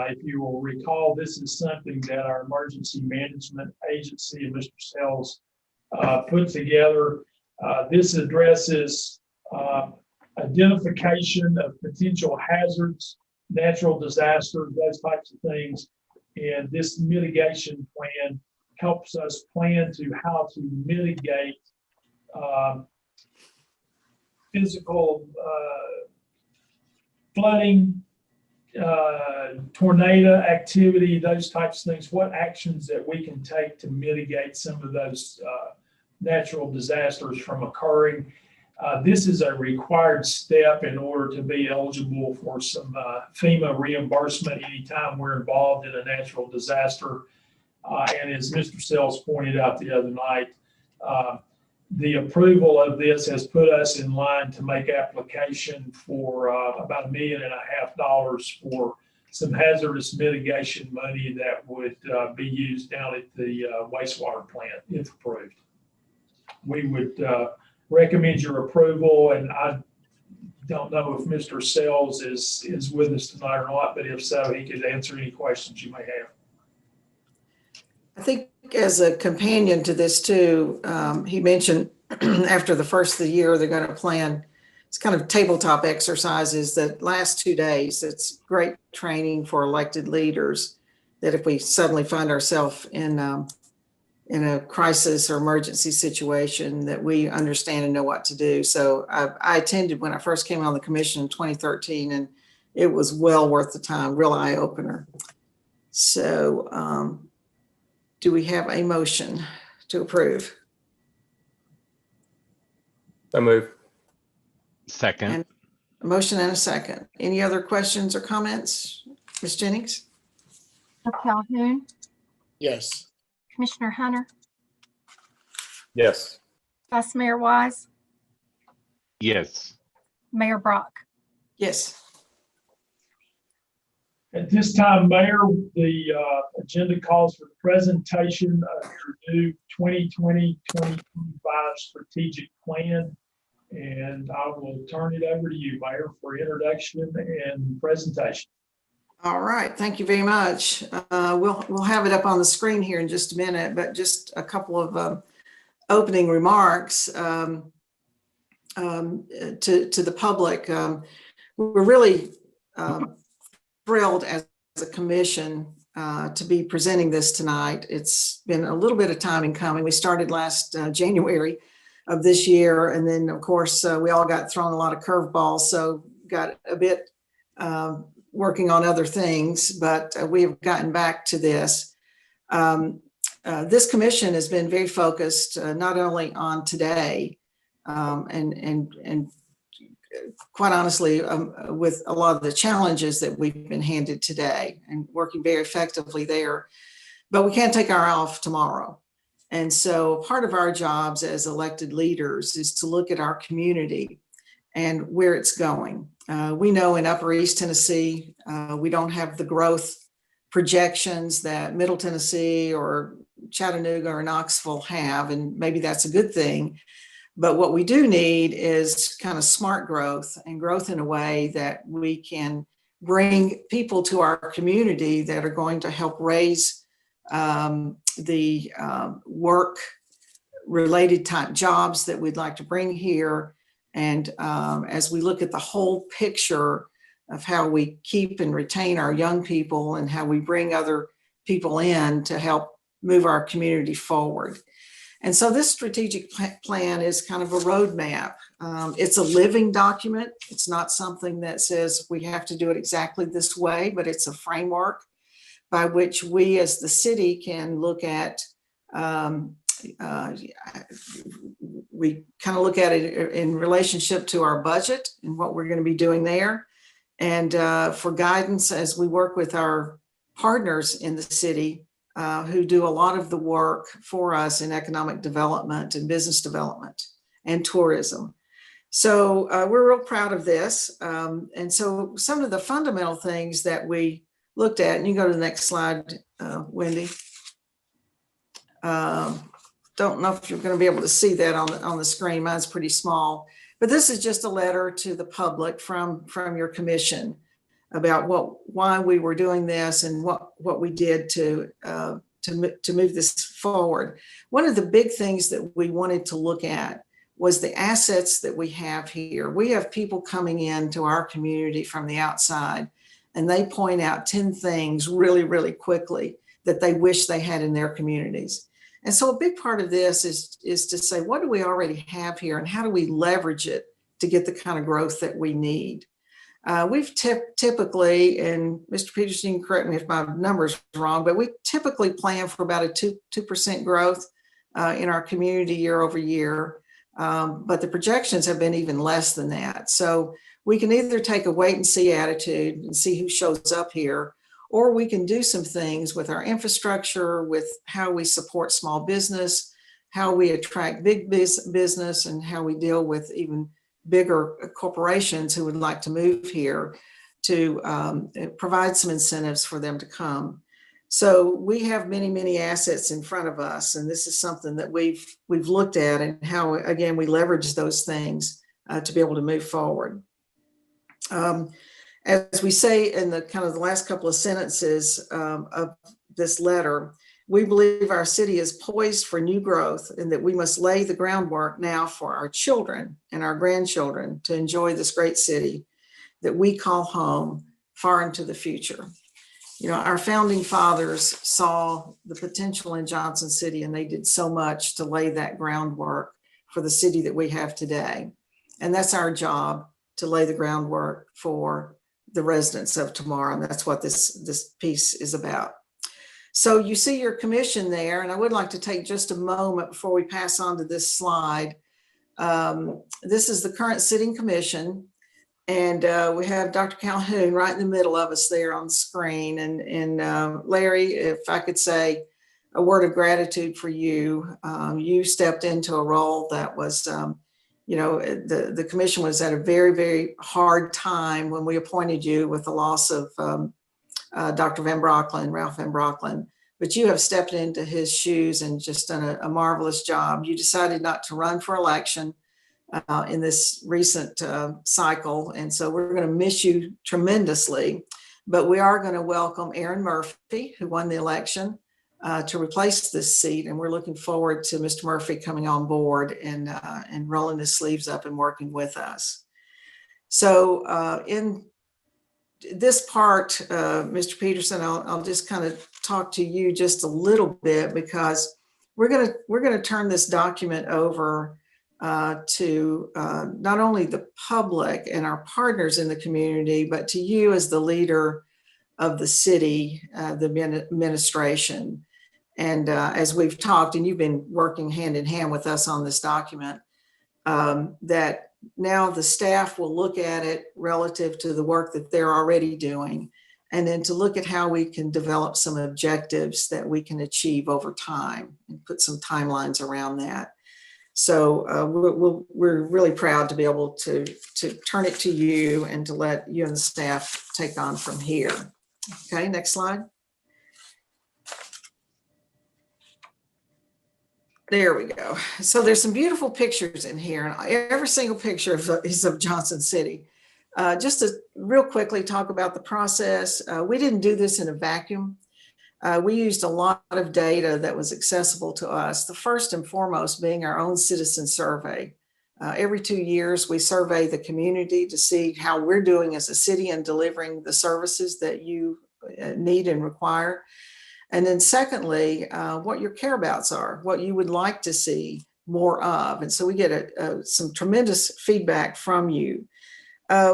C: If you will recall, this is something that our emergency management agency and Mr. Sells put together. This addresses identification of potential hazards, natural disasters, those types of things. And this mitigation plan helps us plan to how to mitigate physical flooding, tornado activity, those types of things, what actions that we can take to mitigate some of those natural disasters from occurring. This is a required step in order to be eligible for some FEMA reimbursement anytime we're involved in a natural disaster. And as Mr. Sells pointed out the other night, the approval of this has put us in line to make application for about $1.5 million for some hazardous mitigation money that would be used down at the wastewater plant if approved. We would recommend your approval, and I don't know if Mr. Sells is with us tonight or not, but if so, he could answer any questions you may have.
A: I think as a companion to this too, he mentioned after the first of the year, they're going to plan, it's kind of tabletop exercises that last 2 days. It's great training for elected leaders that if we suddenly find ourselves in a crisis or emergency situation, that we understand and know what to do. So I attended when I first came on the commission in 2013, and it was well worth the time, real eye opener. So do we have a motion to approve?
J: So move.
G: Second.
A: And a motion and a second. Any other questions or comments? Ms. Jennings?
F: Commissioner Calhoun,
D: Yes.
F: Commissioner Hunter,
J: Yes.
F: Vice Mayor Wise,
G: Yes.
F: Mayor Brock.
A: Yes.
C: At this time, Mayor, the agenda calls for the presentation of your new 2020-2025 strategic plan. And I will turn it over to you, Mayor, for introduction and presentation.
A: All right. Thank you very much. We'll have it up on the screen here in just a minute, but just a couple of opening remarks to the public. We're really thrilled as a commission to be presenting this tonight. It's been a little bit of time in coming. We started last January of this year, and then of course we all got thrown a lot of curveballs, so got a bit working on other things, but we have gotten back to this. This commission has been very focused not only on today and quite honestly, with a lot of the challenges that we've been handed today and working very effectively there, but we can't take our eye off tomorrow. And so part of our jobs as elected leaders is to look at our community and where it's going. We know in Upper East Tennessee, we don't have the growth projections that Middle Tennessee or Chattanooga or Knoxville have, and maybe that's a good thing. But what we do need is kind of smart growth, and growth in a way that we can bring people to our community that are going to help raise the work related type jobs that we'd like to bring here. And as we look at the whole picture of how we keep and retain our young people and how we bring other people in to help move our community forward. And so this strategic plan is kind of a roadmap. It's a living document. It's not something that says we have to do it exactly this way, but it's a framework by which we as the city can look at, we kind of look at it in relationship to our budget and what we're going to be doing there. And for guidance as we work with our partners in the city who do a lot of the work for us in economic development and business development and tourism. So we're real proud of this. And so some of the fundamental things that we looked at, and you go to the next slide, Wendy. Don't know if you're going to be able to see that on the screen. Mine's pretty small, but this is just a letter to the public from your commission about why we were doing this and what we did to move this forward. One of the big things that we wanted to look at was the assets that we have here. We have people coming into our community from the outside, and they point out 10 things really, really quickly that they wish they had in their communities. And so a big part of this is to say, what do we already have here and how do we leverage it to get the kind of growth that we need? We've typically, and Mr. Peterson, correct me if my number's wrong, but we typically plan for about a 2% growth in our community year over year. But the projections have been even less than that. So we can either take a wait and see attitude and see who shows up here, or we can do some things with our infrastructure, with how we support small business, how we attract big business, and how we deal with even bigger corporations who would like to move here, to provide some incentives for them to come. So we have many, many assets in front of us, and this is something that we've looked at, and how, again, we leverage those things to be able to move forward. As we say in the kind of the last couple of sentences of this letter, we believe our city is poised for new growth, and that we must lay the groundwork now for our children and our grandchildren to enjoy this great city that we call home far into the future. You know, our founding fathers saw the potential in Johnson City, and they did so much to lay that groundwork for the city that we have today. And that's our job, to lay the groundwork for the residents of tomorrow. And that's what this piece is about. So you see your commission there, and I would like to take just a moment before we pass on to this slide. This is the current sitting commission. And we have Dr. Calhoun right in the middle of us there on the screen. And Larry, if I could say a word of gratitude for you. You stepped into a role that was, you know, the commission was at a very, very hard time when we appointed you with the loss of Dr. Van Brocklin, Ralph Van Brocklin. But you have stepped into his shoes and just done a marvelous job. You decided not to run for election in this recent cycle. And so we're going to miss you tremendously, but we are going to welcome Aaron Murphy, who won the election, to replace this seat. And we're looking forward to Mr. Murphy coming on board and rolling his sleeves up and working with us. So in this part, Mr. Peterson, I'll just kind of talk to you just a little bit, because we're going to turn this document over to not only the public and our partners in the community, but to you as the leader of the city, the administration. And as we've talked, and you've been working hand in hand with us on this document, that now the staff will look at it relative to the work that they're already doing, and then to look at how we can develop some objectives that we can achieve over time and put some timelines around that. So we're really proud to be able to turn it to you and to let you and the staff take on from here. Okay, next slide. There we go. So there's some beautiful pictures in here, and every single picture is of Johnson City. Just to real quickly talk about the process, we didn't do this in a vacuum. We used a lot of data that was accessible to us, the first and foremost being our own citizen survey. Every 2 years, we survey the community to see how we're doing as a city in delivering the services that you need and require. And then secondly, what your care abouts are, what you would like to see more of. And so we get some tremendous feedback from you.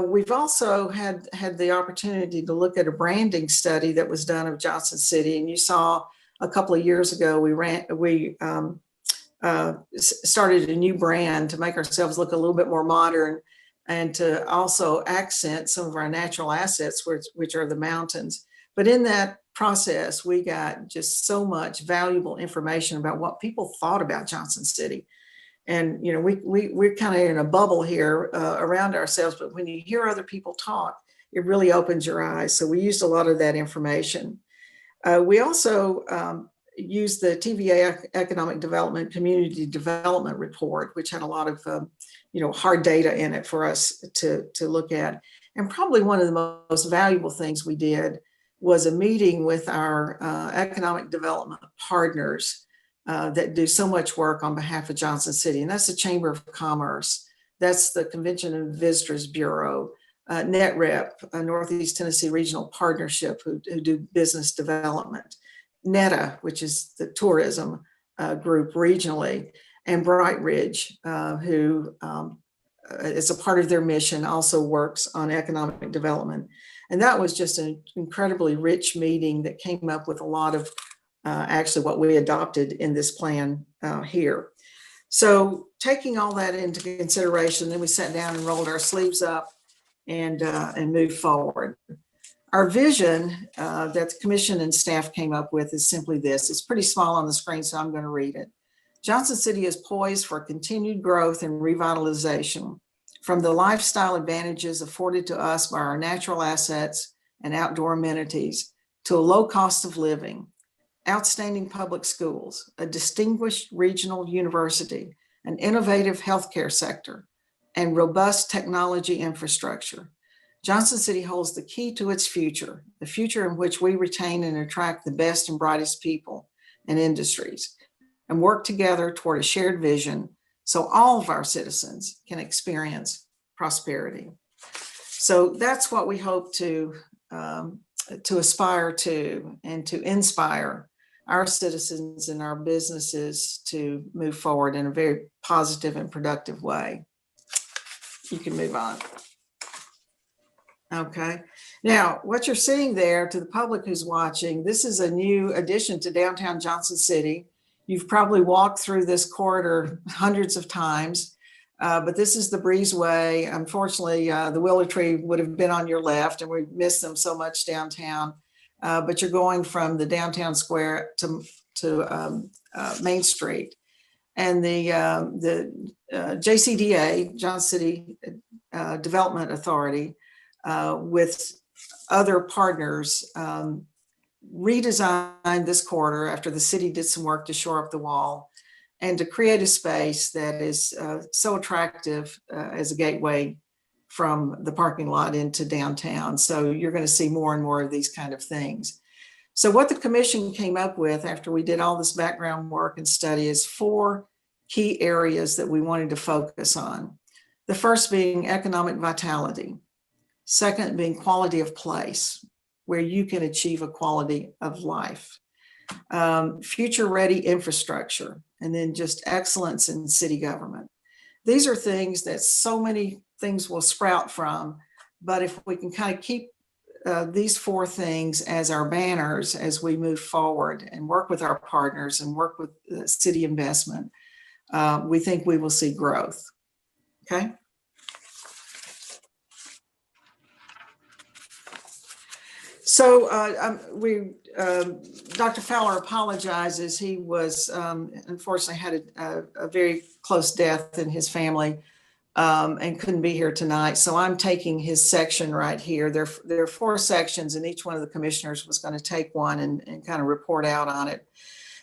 A: We've also had the opportunity to look at a branding study that was done of Johnson City. And you saw a couple of years ago, we started a new brand to make ourselves look a little bit more modern, and to also accent some of our natural assets, which are the mountains. But in that process, we got just so much valuable information about what people thought about Johnson City. And, you know, we're kind of in a bubble here around ourselves, but when you hear other people talk, it really opens your eyes. So we used a lot of that information. We also used the TVA Economic Development Community Development Report, which had a lot of, you know, hard data in it for us to look at. And probably one of the most valuable things we did was a meeting with our economic development partners that do so much work on behalf of Johnson City. And that's the Chamber of Commerce. That's the Convention and Visitors Bureau, NetRep, Northeast Tennessee Regional Partnership, who do business development, NETA, which is the tourism group regionally, and Bright Ridge, who as a part of their mission also works on economic development. And that was just an incredibly rich meeting that came up with a lot of actually what we adopted in this plan here. So taking all that into consideration, then we sat down and rolled our sleeves up and moved forward. Our vision that the commission and staff came up with is simply this. It's pretty small on the screen, so I'm going to read it. Johnson City is poised for continued growth and revitalization from the lifestyle advantages afforded to us by our natural assets and outdoor amenities to a low cost of living, outstanding public schools, a distinguished regional university, an innovative healthcare sector, and robust technology infrastructure. Johnson City holds the key to its future, the future in which we retain and attract the best and brightest people and industries, and work together toward a shared vision so all of our citizens can experience prosperity. So that's what we hope to aspire to and to inspire our citizens and our businesses to move forward in a very positive and productive way. You can move on. Okay. Now, what you're seeing there, to the public who's watching, this is a new addition to downtown Johnson City. You've probably walked through this corridor hundreds of times, but this is the Breezeway. Unfortunately, the willow tree would have been on your left, and we miss them so much downtown. But you're going from the downtown square to Main Street. And the JCDA, Johnson City Development Authority, with other partners, redesigned this corridor after the city did some work to shore up the wall and to create a space that is so attractive as a gateway from the parking lot into downtown. So you're going to see more and more of these kind of things. So what the commission came up with after we did all this background work and study is 4 key areas that we wanted to focus on. The first being economic vitality. Second being quality of place, where you can achieve a quality of life. Future-ready infrastructure, and then just excellence in city government. These are things that so many things will sprout from, but if we can kind of keep these 4 things as our banners as we move forward and work with our partners and work with city investment, we think we will see growth. Okay. So Dr. Fowler apologizes. He was unfortunately had a very close death in his family and couldn't be here tonight. So I'm taking his section right here. There are 4 sections, and each one of the commissioners was going to take one and kind of report out on it.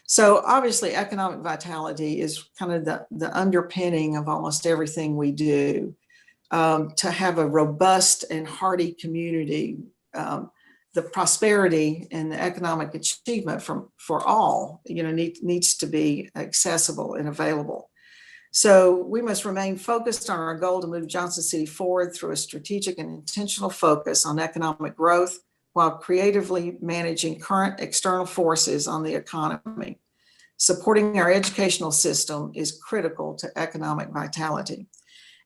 A: So obviously economic vitality is kind of the underpinning of almost everything we do. To have a robust and hardy community, the prosperity and the economic achievement for all, needs to be accessible and available. So we must remain focused on our goal to move Johnson City forward through a strategic and intentional focus on economic growth while creatively managing current external forces on the economy. Supporting our educational system is critical to economic vitality.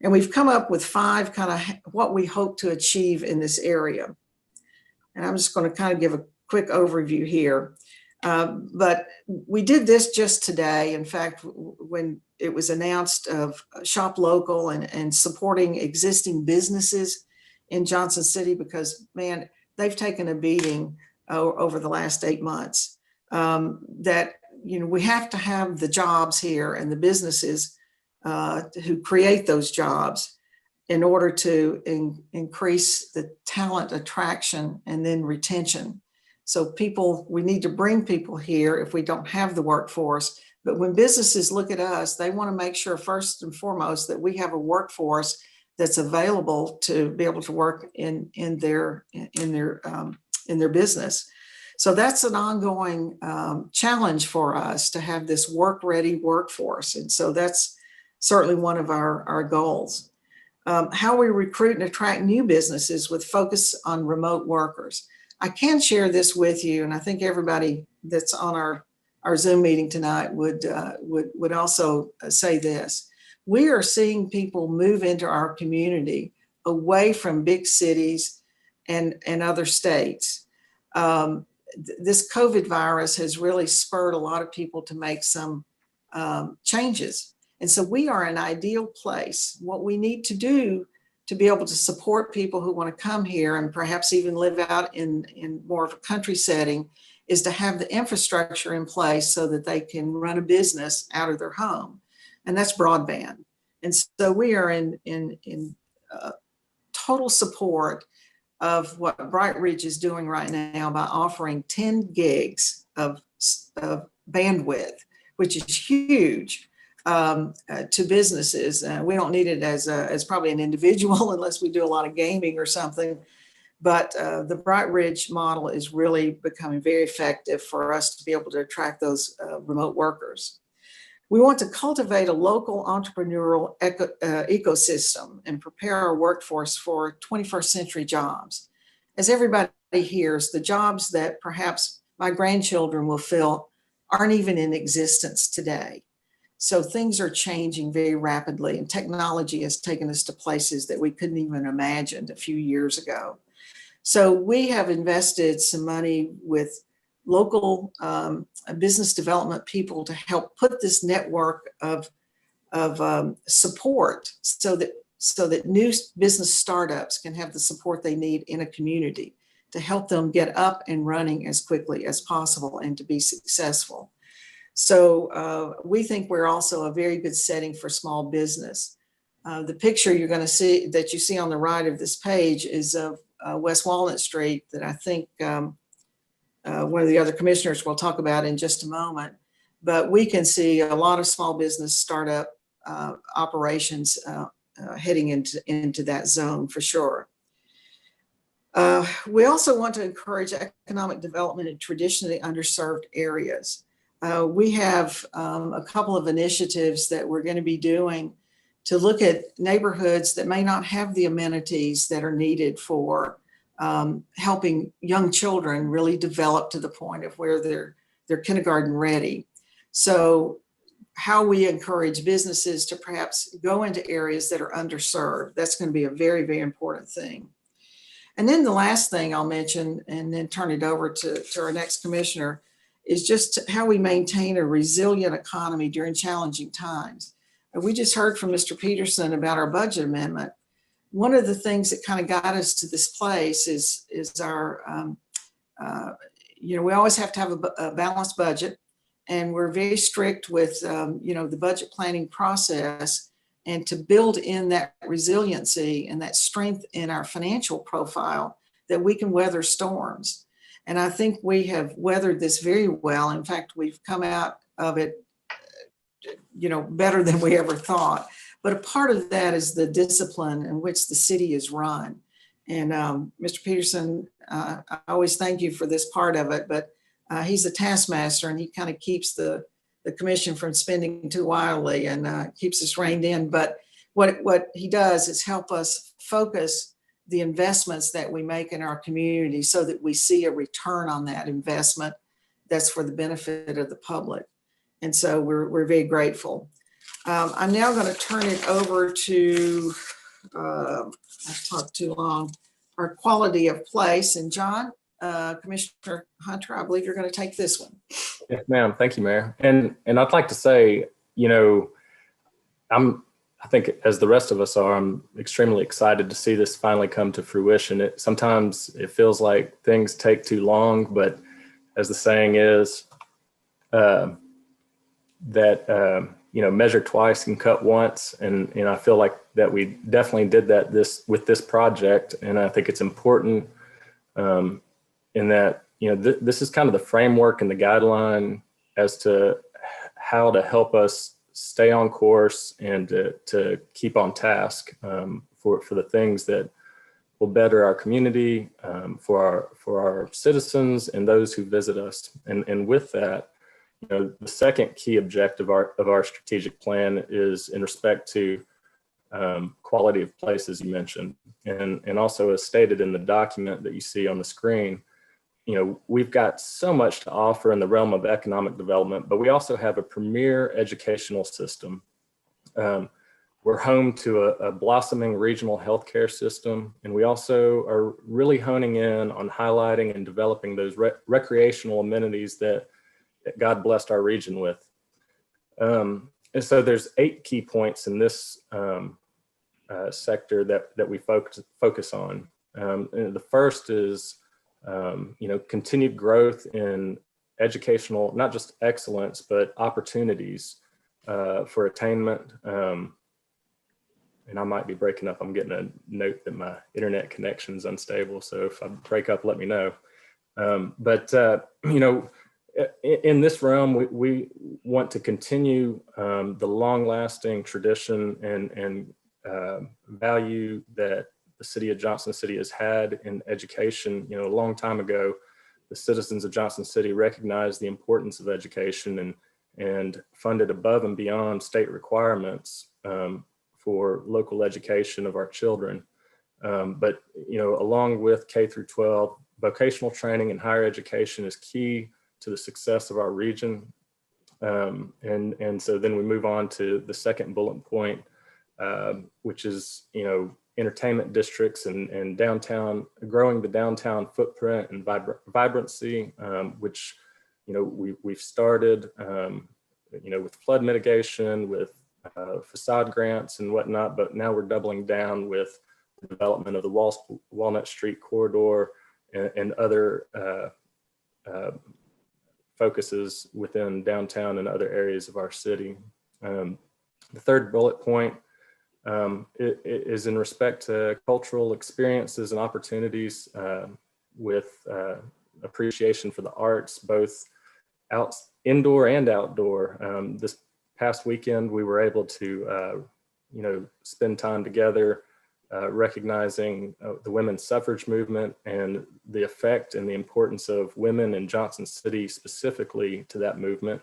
A: And we've come up with 5 kind of what we hope to achieve in this area. And I'm just going to kind of give a quick overview here. But we did this just today. In fact, when it was announced of Shop Local and supporting existing businesses in Johnson City, because, man, they've taken a beating over the last 8 months, that, we have to have the jobs here and the businesses who create those jobs in order to increase the talent attraction and then retention. So we need to bring people here if we don't have the workforce. But when businesses look at us, they want to make sure first and foremost that we have a workforce that's available to be able to work in their business. So that's an ongoing challenge for us to have this work-ready workforce. And so that's certainly one of our goals. How we recruit and attract new businesses with focus on remote workers. I can share this with you, and I think everybody that's on our Zoom meeting tonight would also say this. We are seeing people move into our community away from big cities and other states. This COVID virus has really spurred a lot of people to make some changes. And so we are an ideal place. What we need to do to be able to support people who want to come here and perhaps even live out in more of a country setting is to have the infrastructure in place so that they can run a business out of their home. And that's broadband. And so we are in total support of what Bright Ridge is doing right now by offering 10 gigs of bandwidth, which is huge to businesses. We don't need it as probably an individual unless we do a lot of gaming or something. But the Bright Ridge model is really becoming very effective for us to be able to attract those remote workers. We want to cultivate a local entrepreneurial ecosystem and prepare our workforce for 21st century jobs. As everybody hears, the jobs that perhaps my grandchildren will fill aren't even in existence today. So things are changing very rapidly, and technology has taken us to places that we couldn't even imagine a few years ago. So we have invested some money with local business development people to help put this network of support so that new business startups can have the support they need in a community to help them get up and running as quickly as possible and to be successful. So we think we're also a very good setting for small business. The picture you're going to see that you see on the right of this page is of West Walnut Street that I think one of the other commissioners will talk about in just a moment. But we can see a lot of small business startup operations heading into that zone for sure. We also want to encourage economic development in traditionally underserved areas. We have a couple of initiatives that we're going to be doing to look at neighborhoods that may not have the amenities that are needed for helping young children really develop to the point of where they're kindergarten ready. So how we encourage businesses to perhaps go into areas that are underserved, that's going to be a very, very important thing. And then the last thing I'll mention, and then turn it over to our next commissioner, is just how we maintain a resilient economy during challenging times. We just heard from Mr. Peterson about our budget amendment. One of the things that kind of got us to this place is our, we always have to have a balanced budget, and we're very strict with, the budget planning process, and to build in that resiliency and that strength in our financial profile that we can weather storms. And I think we have weathered this very well. In fact, we've come out of it, better than we ever thought. But a part of that is the discipline in which the city is run. And Mr. Peterson, I always thank you for this part of it, but he's a taskmaster, and he kind of keeps the commission from spending too wildly and keeps us reined in. But what he does is help us focus the investments that we make in our community so that we see a return on that investment that's for the benefit of the public. And so we're very grateful. I'm now going to turn it over to, I've talked too long, our quality of place. And John, Commissioner Hunter, I believe you're going to take this one.
J: Yes, ma'am. Thank you, Mayor. And I'd like to say, I think as the rest of us are, I'm extremely excited to see this finally come to fruition. Sometimes it feels like things take too long, but as the saying is, measure twice and cut once. And I feel like that we definitely did that with this project. And I think it's important in that, this is kind of the framework and the guideline as to how to help us stay on course and to keep on task for the things that will better our community, for our citizens and those who visit us. And with that, the second key objective of our strategic plan is in respect to quality of place, as you mentioned, and also as stated in the document that you see on the screen. We've got so much to offer in the realm of economic development, but we also have a premier educational system. We're home to a blossoming regional healthcare system, and we also are really honing in on highlighting and developing those recreational amenities that God blessed our region with. and so there's 8 key points in this sector that we focus on. And the first is, continued growth in educational, not just excellence, but opportunities for attainment. And I might be breaking up. I'm getting a note that my internet connection is unstable. So if I break up, let me know. In this realm, we want to continue the long-lasting tradition and value that the city of Johnson City has had in education. A long time ago, the citizens of Johnson City recognized the importance of education and funded above and beyond state requirements for local education of our children. But along with K through 12, vocational training and higher education is key to the success of our region. And so then we move on to the second bullet point, which is, entertainment districts and downtown, growing the downtown footprint and vibrancy, which, we've started, with flood mitigation, with facade grants and whatnot, but now we're doubling down with the development of the Walnut Street corridor and other focuses within downtown and other areas of our city. The third bullet point it is in respect to cultural experiences and opportunities with appreciation for the arts, both indoor and outdoor. This past weekend, we were able to, spend time together recognizing the women's suffrage movement and the effect and the importance of women in Johnson City specifically to that movement,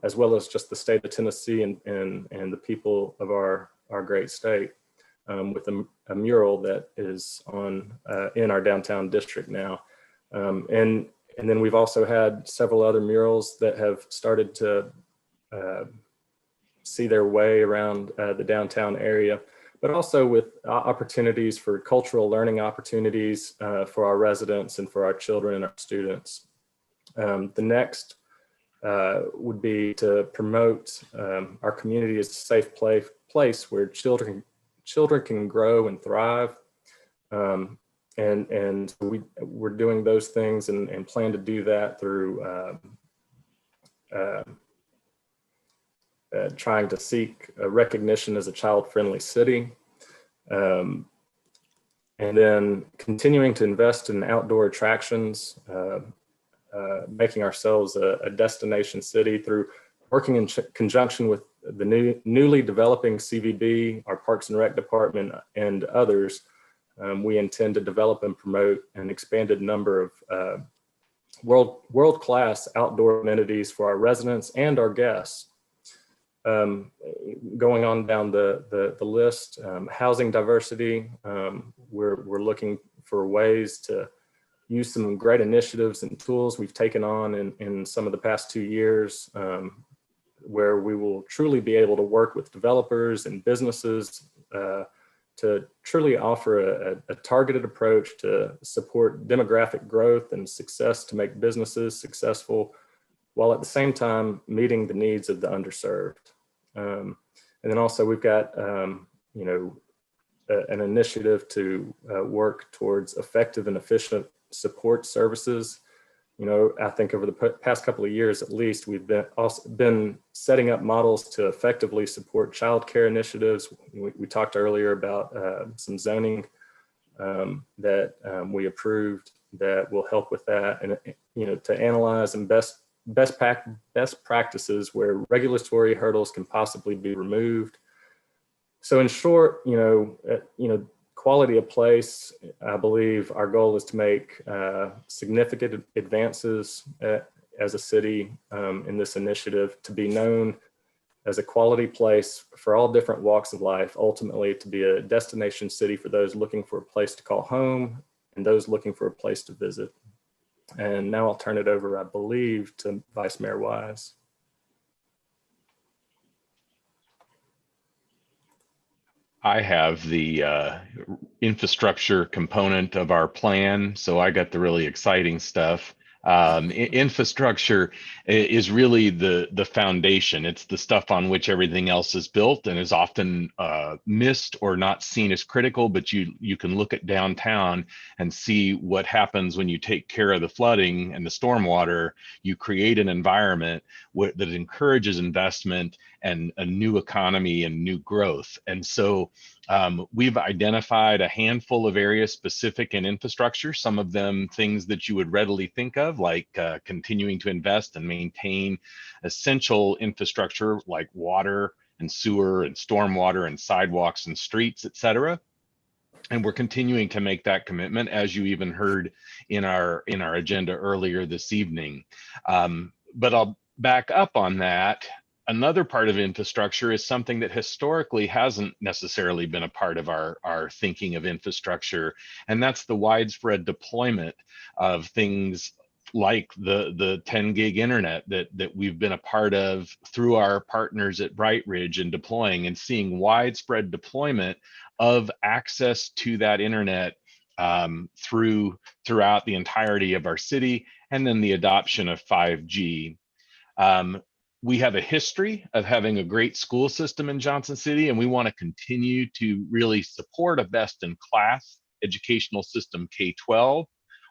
J: as well as just the state of Tennessee and the people of our great state, with a mural that is on in our downtown district now. And then we've also had several other murals that have started to see their way around the downtown area, but also with opportunities for cultural learning opportunities for our residents and for our children and our students. The next would be to promote our community as a safe place where children can grow and thrive. And we're doing those things and plan to do that through trying to seek a recognition as a child-friendly city. And then continuing to invest in outdoor attractions, making ourselves a destination city through working in conjunction with the newly developing CVB, our Parks and Rec department, and others. We intend to develop and promote an expanded number of world-class outdoor amenities for our residents and our guests. Going on down the list, housing diversity, we're looking for ways to use some great initiatives and tools we've taken on in some of the past 2 years, where we will truly be able to work with developers and businesses to truly offer a targeted approach to support demographic growth and success to make businesses successful, while at the same time meeting the needs of the underserved. And then also we've got, an initiative to work towards effective and efficient support services. I think over the past couple of years, at least, we've been setting up models to effectively support childcare initiatives. We talked earlier about some zoning that we approved that will help with that, and to analyze and best practices where regulatory hurdles can possibly be removed. So in short, quality of place, I believe our goal is to make significant advances as a city in this initiative, to be known as a quality place for all different walks of life, ultimately to be a destination city for those looking for a place to call home and those looking for a place to visit. And now I'll turn it over, I believe, to Vice Mayor Wise.
G: I have the infrastructure component of our plan, so I got the really exciting stuff. Infrastructure is really the foundation. It's the stuff on which everything else is built, and is often missed or not seen as critical. But you can look at downtown and see what happens when you take care of the flooding and the stormwater. You create an environment that encourages investment and a new economy and new growth. And so we've identified a handful of areas specific in infrastructure, some of them things that you would readily think of, like continuing to invest and maintain essential infrastructure like water and sewer and stormwater and sidewalks and streets, et cetera. And we're continuing to make that commitment, as you even heard in our agenda earlier this evening. But I'll back up on that. Another part of infrastructure is something that historically hasn't necessarily been a part of our thinking of infrastructure, and that's the widespread deployment of things like the 10 gig internet that we've been a part of through our partners at Bright Ridge, and deploying and seeing widespread deployment of access to that internet throughout the entirety of our city, and then the adoption of 5G. We have a history of having a great school system in Johnson City, and we want to continue to really support a best-in-class educational system K-12,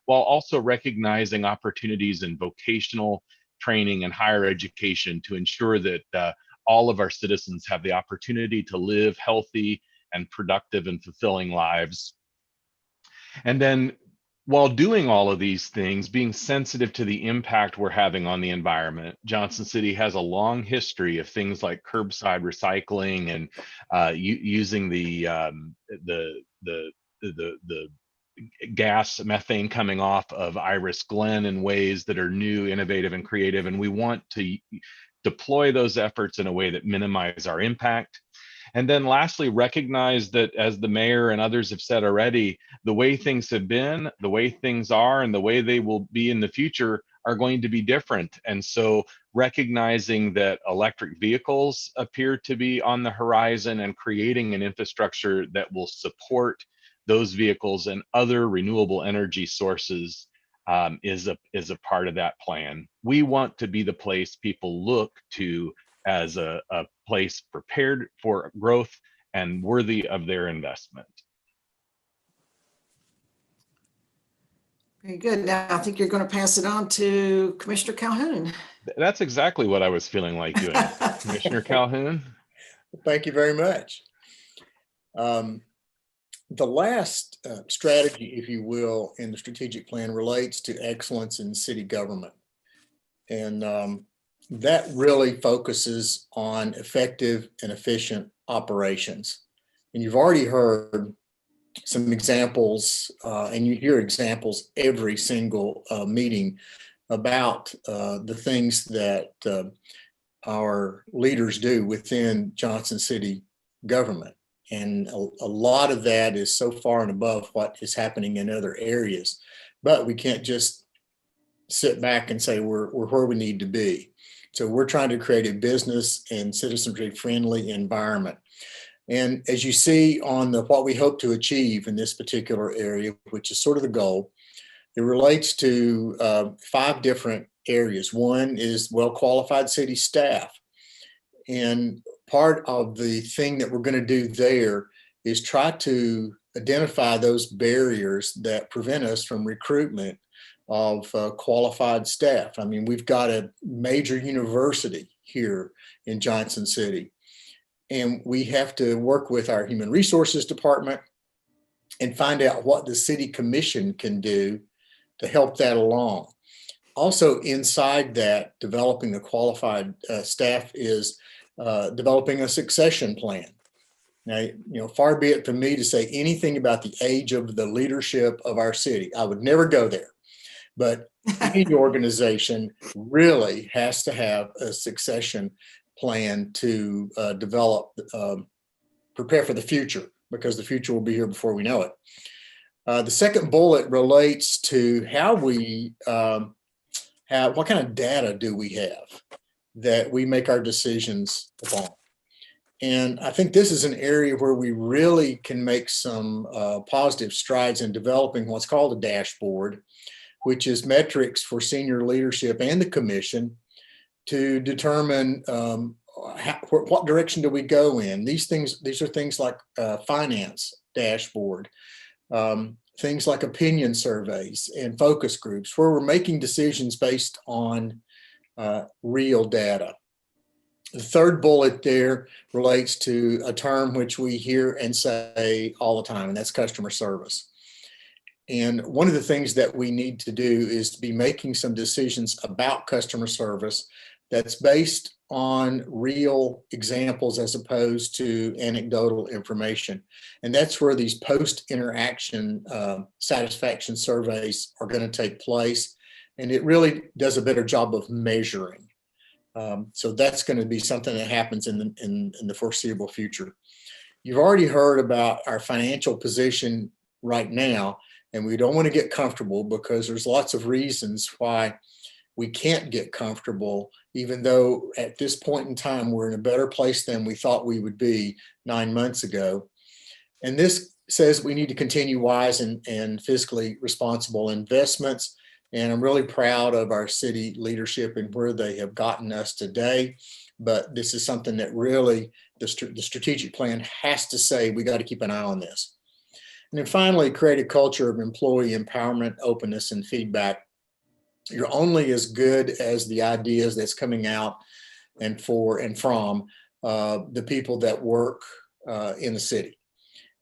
G: while also recognizing opportunities in vocational training and higher education to ensure that all of our citizens have the opportunity to live healthy and productive and fulfilling lives. And then, while doing all of these things, being sensitive to the impact we're having on the environment. Johnson City has a long history of things like curbside recycling and using the gas methane coming off of Iris Glen in ways that are new, innovative, and creative. And we want to deploy those efforts in a way that minimize our impact. And then lastly, recognize that, as the mayor and others have said already, the way things have been, the way things are, and the way they will be in the future are going to be different. And so recognizing that electric vehicles appear to be on the horizon, and creating an infrastructure that will support those vehicles and other renewable energy sources is a part of that plan. We want to be the place people look to as a place prepared for growth and worthy of their investment.
A: Very good. Now I think you're going to pass it on to Commissioner Calhoun.
G: That's exactly what I was feeling like doing. Commissioner Calhoun.
D: Thank you very much. The last strategy, if you will, in the strategic plan relates to excellence in city government. And that really focuses on effective and efficient operations. And you've already heard some examples, and you hear examples every single meeting about the things that our leaders do within Johnson City government. And a lot of that is so far and above what is happening in other areas. But we can't just sit back and say we're where we need to be. So we're trying to create a business and citizenry friendly environment. And as you see on what we hope to achieve in this particular area, which is sort of the goal, it relates to 5 different areas. One is well-qualified city staff. And part of the thing that we're going to do there is try to identify those barriers that prevent us from recruitment of qualified staff. I mean, we've got a major university here in Johnson City, and we have to work with our human resources department and find out what the city commission can do to help that along. Also inside that, developing the qualified staff is developing a succession plan. Now, far be it from me to say anything about the age of the leadership of our city. I would never go there. But any organization really has to have a succession plan to develop, prepare for the future, because the future will be here before we know it. The second bullet relates to how we what kind of data do we have that we make our decisions upon. And I think this is an area where we really can make some positive strides in developing what's called a dashboard, which is metrics for senior leadership and the commission to determine what direction do we go in. These are things like finance dashboard, things like opinion surveys and focus groups, where we're making decisions based on real data. The third bullet there relates to a term which we hear and say all the time, and that's customer service. And one of the things that we need to do is to be making some decisions about customer service that's based on real examples as opposed to anecdotal information. And that's where these post-interaction satisfaction surveys are going to take place. And it really does a better job of measuring. So that's going to be something that happens in the foreseeable future. You've already heard about our financial position right now, and we don't want to get comfortable because there's lots of reasons why we can't get comfortable, even though at this point in time, we're in a better place than we thought we would be 9 months ago. And this says we need to continue wise and fiscally responsible investments. And I'm really proud of our city leadership and where they have gotten us today. But this is something that really the strategic plan has to say, we got to keep an eye on this. And then finally, create a culture of employee empowerment, openness, and feedback. You're only as good as the ideas that's coming out and from the people that work in the city.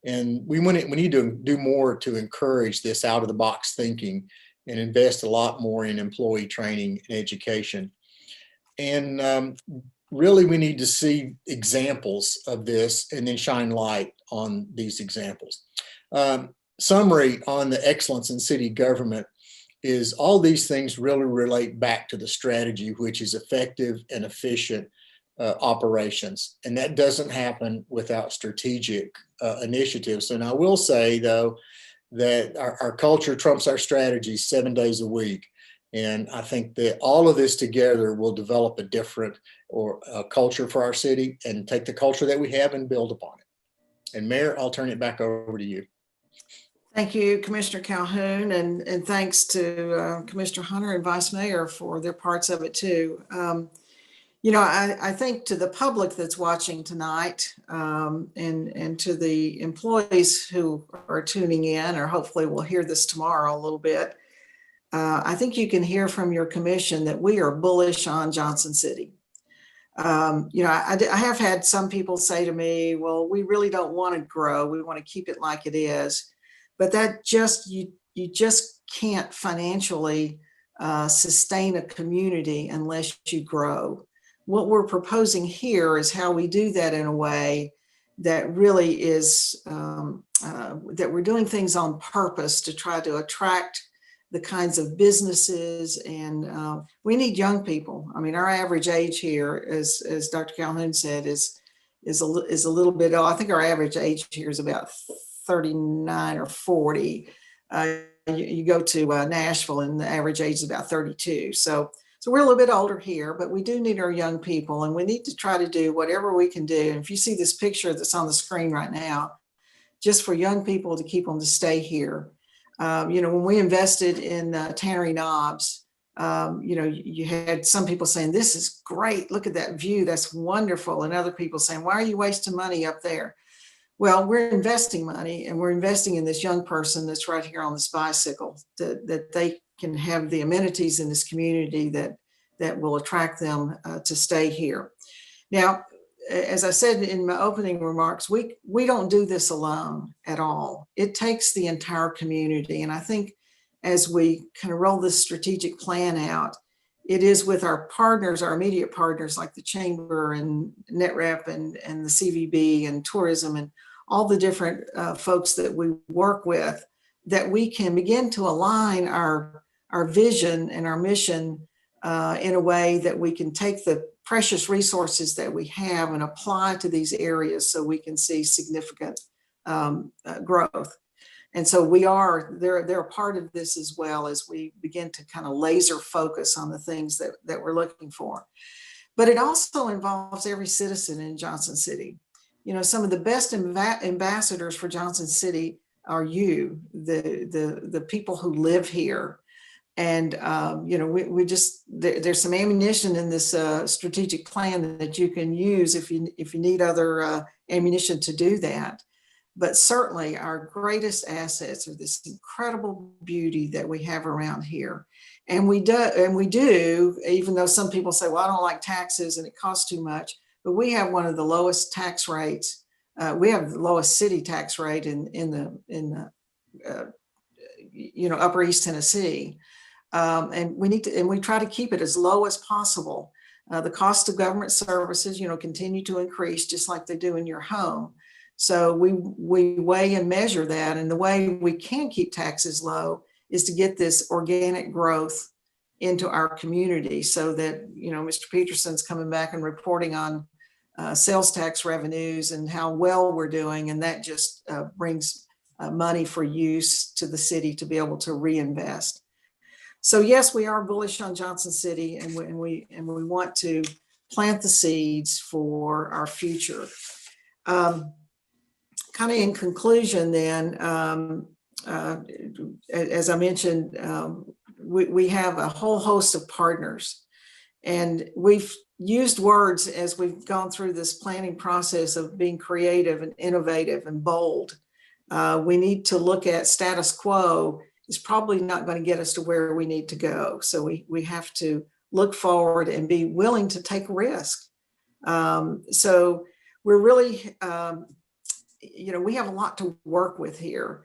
D: And we need to do more to encourage this out of the box thinking and invest a lot more in employee training and education. And really, we need to see examples of this and then shine light on these examples. Summary on the excellence in city government is all these things really relate back to the strategy, which is effective and efficient operations. And that doesn't happen without strategic initiatives. And I will say, though, that our culture trumps our strategy 7 days a week. And I think that all of this together will develop a different culture for our city and take the culture that we have and build upon it. And Mayor, I'll turn it back over to you.
A: Thank you, Commissioner Calhoun, and thanks to Commissioner Hunter and Vice Mayor for their parts of it too. You know, I think to the public that's watching tonight and to the employees who are tuning in, or hopefully will hear this tomorrow a little bit, I think you can hear from your commission that we are bullish on Johnson City. You know, I have had some people say to me, well, we really don't want to grow. We want to keep it like it is. But that you just can't financially sustain a community unless you grow. What we're proposing here is how we do that in a way that really is, that we're doing things on purpose to try to attract the kinds of businesses, and we need young people. I mean, our average age here, as Dr. Calhoun said, is a little bit, I think our average age here is about 39 or 40. You go to Nashville and the average age is about 32. So we're a little bit older here, but we do need our young people, and we need to try to do whatever we can do. And if you see this picture that's on the screen right now, just for young people to keep them to stay here. You know, when we invested in Tannery Knobs, you know, you had some people saying, this is great. Look at that view. That's wonderful. And other people saying, why are you wasting money up there? Well, we're investing money, and we're investing in this young person that's right here on this bicycle, that they can have the amenities in this community that will attract them to stay here. Now, as I said in my opening remarks, we don't do this alone at all. It takes the entire community. And I think as we kind of roll this strategic plan out, it is with our partners, our immediate partners like the Chamber and NetRep and the CVB and tourism and all the different folks that we work with, that we can begin to align our vision and our mission in a way that we can take the precious resources that we have and apply to these areas so we can see significant growth. And so they're a part of this as well as we begin to kind of laser focus on the things that we're looking for. But it also involves every citizen in Johnson City. You know, some of the best ambassadors for Johnson City are you, the people who live here. And, you know, we just, there's some ammunition in this strategic plan that you can use if you need other ammunition to do that. But certainly our greatest assets are this incredible beauty that we have around here. And we do, even though some people say, well, I don't like taxes and it costs too much, but we have one of the lowest tax rates. We have the lowest city tax rate in the you know, Upper East Tennessee. And we try to keep it as low as possible. The cost of government services, you know, continue to increase just like they do in your home. So we weigh and measure that. And the way we can keep taxes low is to get this organic growth into our community so that, you know, Mr. Peterson's coming back and reporting on sales tax revenues and how well we're doing. And that just brings money for use to the city to be able to reinvest. So yes, we are bullish on Johnson City, and we want to plant the seeds for our future. Kind of in conclusion then, as I mentioned, we have a whole host of partners, and we've used words as we've gone through this planning process of being creative and innovative and bold. We need to look at status quo is probably not going to get us to where we need to go. So we have to look forward and be willing to take risk. So we're really, you know, we have a lot to work with here.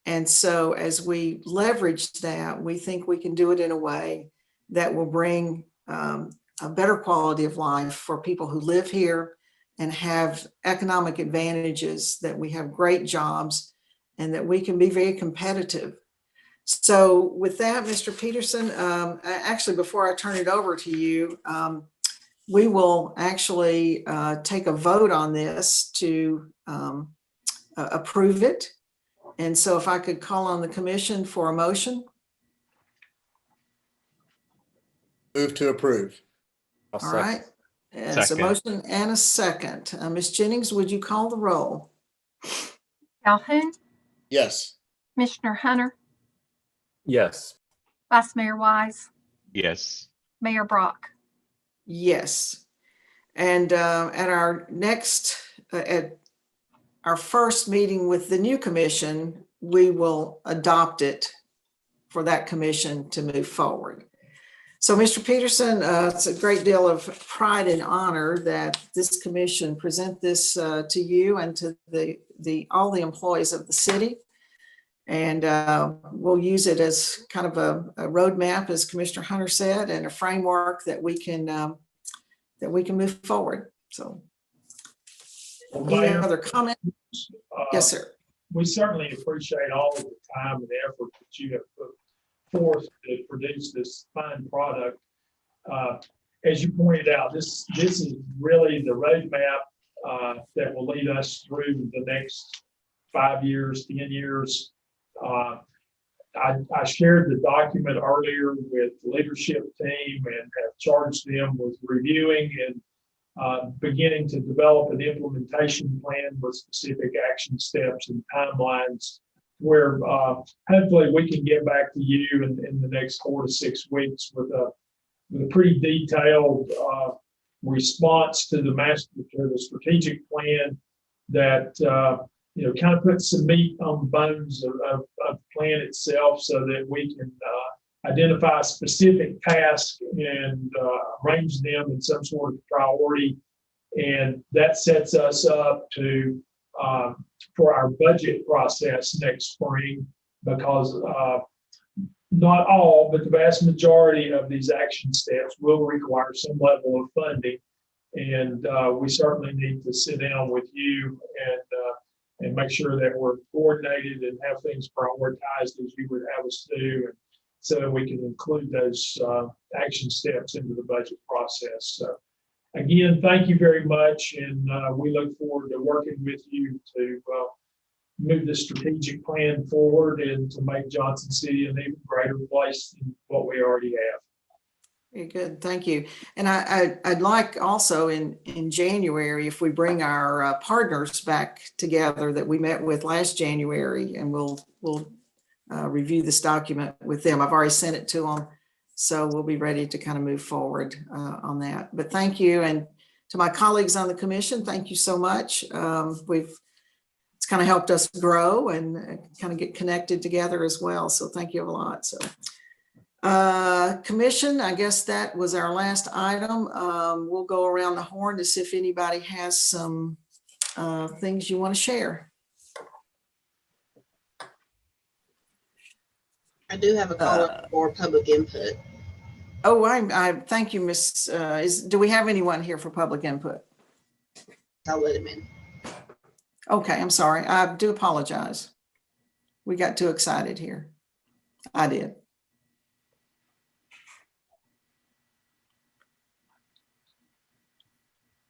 A: And so as we leverage that, we think we can do it in a way that will bring a better quality of life for people who live here and have economic advantages, that we have great jobs and that we can be very competitive. So with that, Mr. Peterson, actually, before I turn it over to you, we will actually take a vote on this to approve it. And so if I could call on the commission for a motion.
D: Move to approve.
A: All right. And so motion and a second. Ms. Jennings, would you call the roll?
F: Calhoun,
D: Yes.
F: Commissioner Hunter,
J: Yes.
F: Vice Mayor Wise,
G: Yes.
F: Mayor Brock.
A: Yes. And at our next, at our first meeting with the new commission, we will adopt it for that commission to move forward. So Mr. Peterson, it's a great deal of pride and honor that this commission present this to you and to all the employees of the city. And we'll use it as kind of a roadmap, as Commissioner Hunter said, and a framework that we can move forward. So, any other comment? Yes, sir.
C: We certainly appreciate all of the time and effort that you have put forth to produce this fine product. As you pointed out, this is really the roadmap that will lead us through the next 5 years, 10 years. I shared the document earlier with the leadership team and have charged them with reviewing and beginning to develop an implementation plan with specific action steps and timelines, where hopefully we can get back to you in the next 4 to 6 weeks with a pretty detailed response to the strategic plan that you know, kind of put some meat on the bones of the plan itself, so that we can identify specific tasks and arrange them in some sort of priority. And that sets us up to for our budget process next spring, because not all, but the vast majority of these action steps will require some level of funding. And we certainly need to sit down with you and make sure that we're coordinated and have things prioritized as you would have us do, and so that we can include those action steps into the budget process. So again, thank you very much, and we look forward to working with you to move the strategic plan forward and to make Johnson City an even greater place than what we already have.
A: Very good, thank you. And I'd like also in January, if we bring our partners back together that we met with last January, and we'll review this document with them. I've already sent it to them. So we'll be ready to kind of move forward on that. But thank you. And to my colleagues on the commission, thank you so much. It's kind of helped us grow and kind of get connected together as well. So thank you a lot. So commission, I guess that was our last item. We'll go around the horn to see if anybody has some things you want to share.
N: I do have a call for public input.
A: Oh, I thank you, Miss. Do we have anyone here for public input?
N: I'll let him in.
A: Okay, I'm sorry. I do apologize. We got too excited here. I did.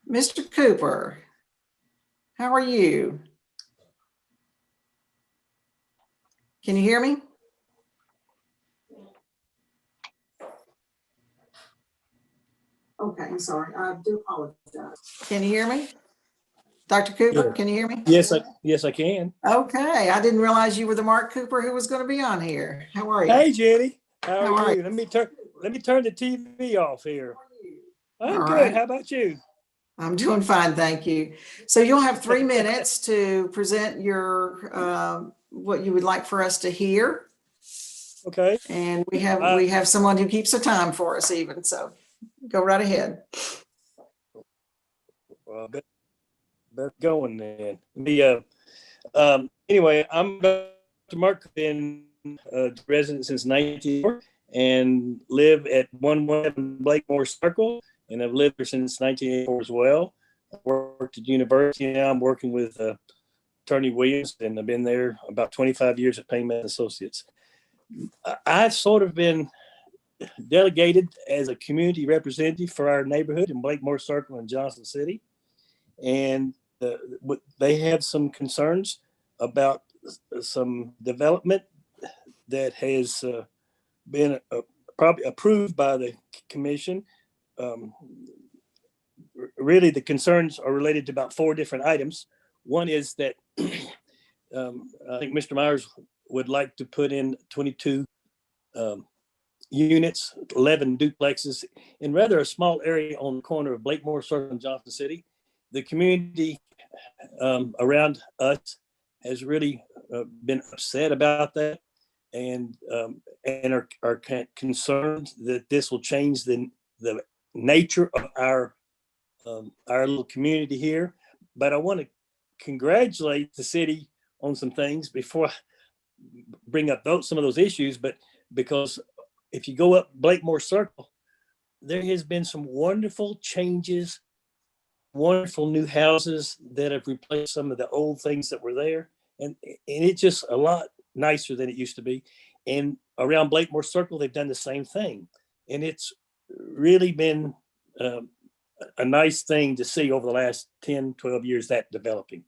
A: Mr. Cooper, how are you? Can you hear me? Okay, I'm sorry. I do apologize. Can you hear me? Dr. Cooper,
O: Yeah.
A: can you hear me?
O: Yes, I can.
A: Okay, I didn't realize you were the Mark Cooper who was going to be on here. How are you?
O: Hey, Jenny, how
A: How
O: are
A: are
O: you? Let me turn the TV off here. I'm
A: All
O: good.
A: right.
O: How about you?
A: I'm doing fine, thank you. So you'll have 3 minutes to present your what you would like for us to hear.
O: Okay.
A: And we have someone who keeps the time for us even, so go right ahead.
O: Well, better going then. Anyway, I'm Dr. Mark, been a resident since 1994 and live at 117 Blakemore Circle, and I've lived here since 1984 as well. I worked at university now. I'm working with Attorney Williams, and I've been there about 25 years at Payman Associates. I've sort of been delegated as a community representative for our neighborhood in Blakemore Circle and Johnson City. And they have some concerns about some development that has been probably approved by the commission. Really, the concerns are related to about 4 different items. One is that I think Mr. Myers would like to put in 22 units, 11 duplexes in rather a small area on the corner of Blakemore Circle and Johnson City. The community around us has really been upset about that, and are concerned that this will change the nature of our little community here. But I want to congratulate the city on some things before I bring up some of those issues. But because if you go up Blakemore Circle, there has been some wonderful changes, wonderful new houses that have replaced some of the old things that were there. And it's just a lot nicer than it used to be. And around Blakemore Circle, they've done the same thing. And it's really been a nice thing to see over the last 10, 12 years that developing.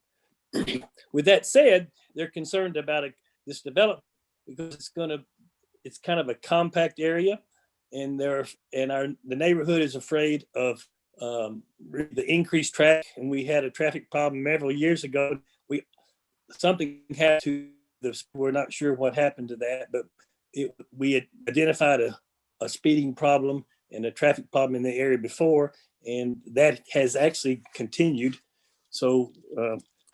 O: With that said, they're concerned about this development because it's kind of a compact area, and the neighborhood is afraid of the increased traffic. And we had a traffic problem several years ago. Something happened to this. We're not sure what happened to that, but we had identified a speeding problem and a traffic problem in the area before, and that has actually continued. So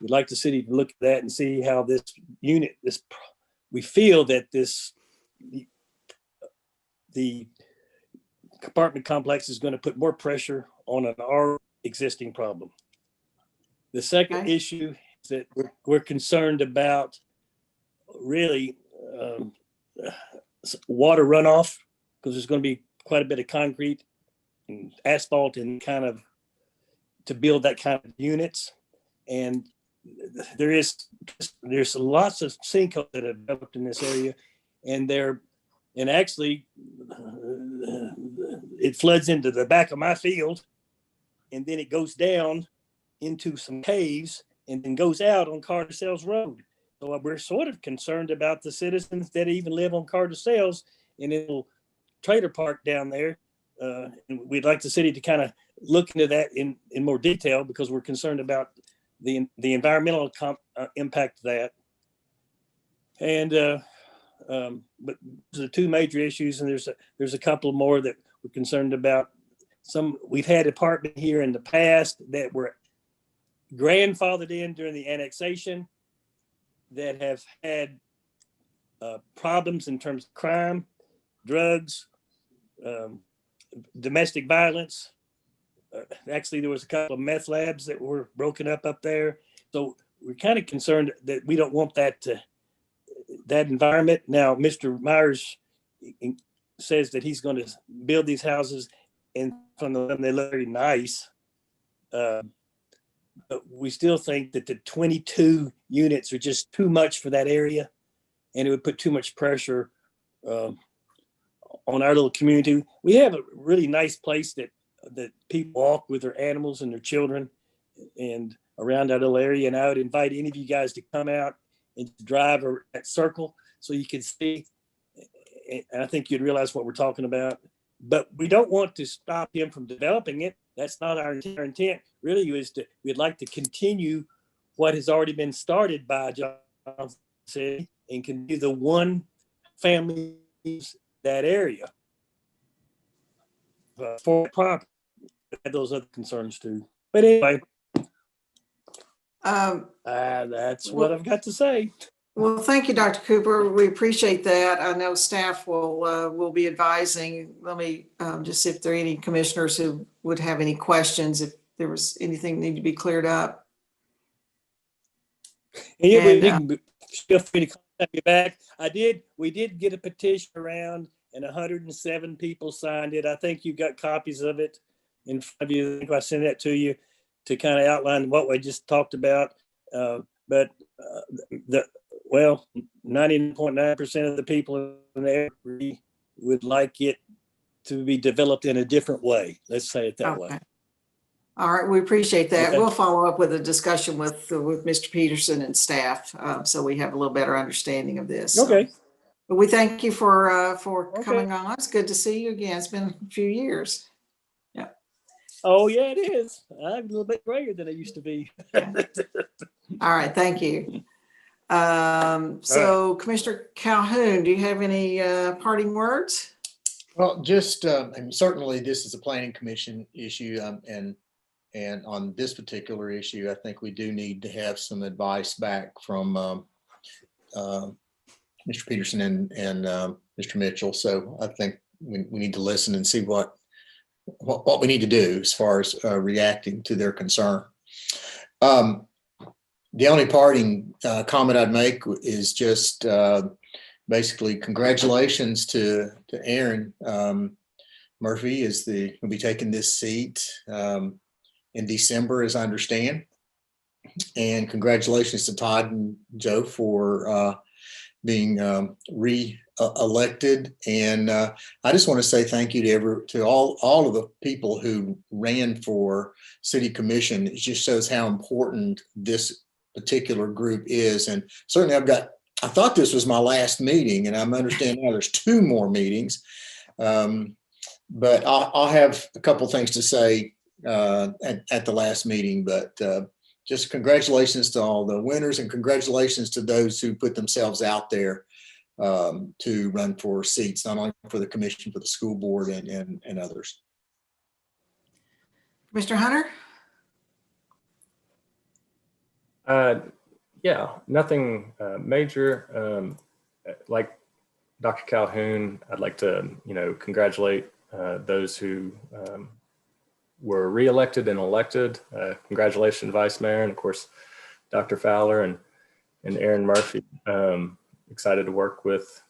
O: we'd like the city to look at that and see how this unit, we feel that the apartment complex is going to put more pressure on our existing problem. The second issue is that we're concerned about really water runoff, because there's going to be quite a bit of concrete and asphalt and to build that kind of units. And there's lots of sinkholes that have developed in this area, and actually it floods into the back of my field, and then it goes down into some caves and then goes out on Carter Sales Road. So we're sort of concerned about the citizens that even live on Carter Sales in a little trailer park down there. And we'd like the city to kind of look into that in more detail, because we're concerned about the environmental impact of that. And but those are the two major issues, and there's a couple more that we're concerned about. We've had apartment here in the past that were grandfathered in during the annexation that have had problems in terms of crime, drugs, domestic violence. Actually, there was a couple of meth labs that were broken up there. So we're kind of concerned that we don't want that environment. Now, Mr. Myers says that he's going to build these houses, and from them they look very nice. But we still think that the 22 units are just too much for that area, and it would put too much pressure on our little community. We have a really nice place that people walk with their animals and their children and around our little area. And I would invite any of you guys to come out and drive that circle so you can see. And I think you'd realize what we're talking about. But we don't want to stop him from developing it. That's not our intent. Really, we'd like to continue what has already been started by Johnson City and continue the one family that area for property. Those other concerns too. But anyway, that's what I've got to say.
A: Well, thank you, Dr. Cooper. We appreciate that. I know staff will be advising. Let me just see if there are any commissioners who would have any questions, if there was anything that need to be cleared up.
O: And feel free to contact me back. We did get a petition around, and 107 people signed it. I think you got copies of it in front of you. I think I sent that to you to kind of outline what we just talked about. But 99.9% of the people in the area would like it to be developed in a different way. Let's say it that way.
A: All right, we appreciate that.
O: Okay.
A: We'll follow up with a discussion with Mr. Peterson and staff, so we have a little better understanding of this.
O: Okay.
A: But we thank you for coming on. It's good to see you again. It's been a few years. Yeah.
O: Oh yeah, it is. I'm a little bit grayer than I used to be.
A: All right, thank you. So Commissioner Calhoun, do you have any parting words?
D: Well, just and certainly this is a planning commission issue, and on this particular issue, I think we do need to have some advice back from Mr. Peterson and Mr. Mitchell. So I think we need to listen and see what we need to do as far as reacting to their concern. The only parting comment I'd make is just basically congratulations to Aaron Murphy will be taking this seat in December, as I understand. And congratulations to Todd and Joe for being re-elected. And I just want to say thank you to all of the people who ran for city commission. It just shows how important this particular group is. And certainly I thought this was my last meeting, and I'm understanding now there's 2 more meetings. But I'll have a couple things to say at the last meeting, but just congratulations to all the winners, and congratulations to those who put themselves out there to run for seats, not only for the commission, for the school board and others.
A: Mr. Hunter?
J: Yeah, nothing major. Like Dr. Calhoun, I'd like to, congratulate those who were reelected and elected. Congratulations, Vice Mayor, and of course, Dr. Fowler and Aaron Murphy. Excited to work with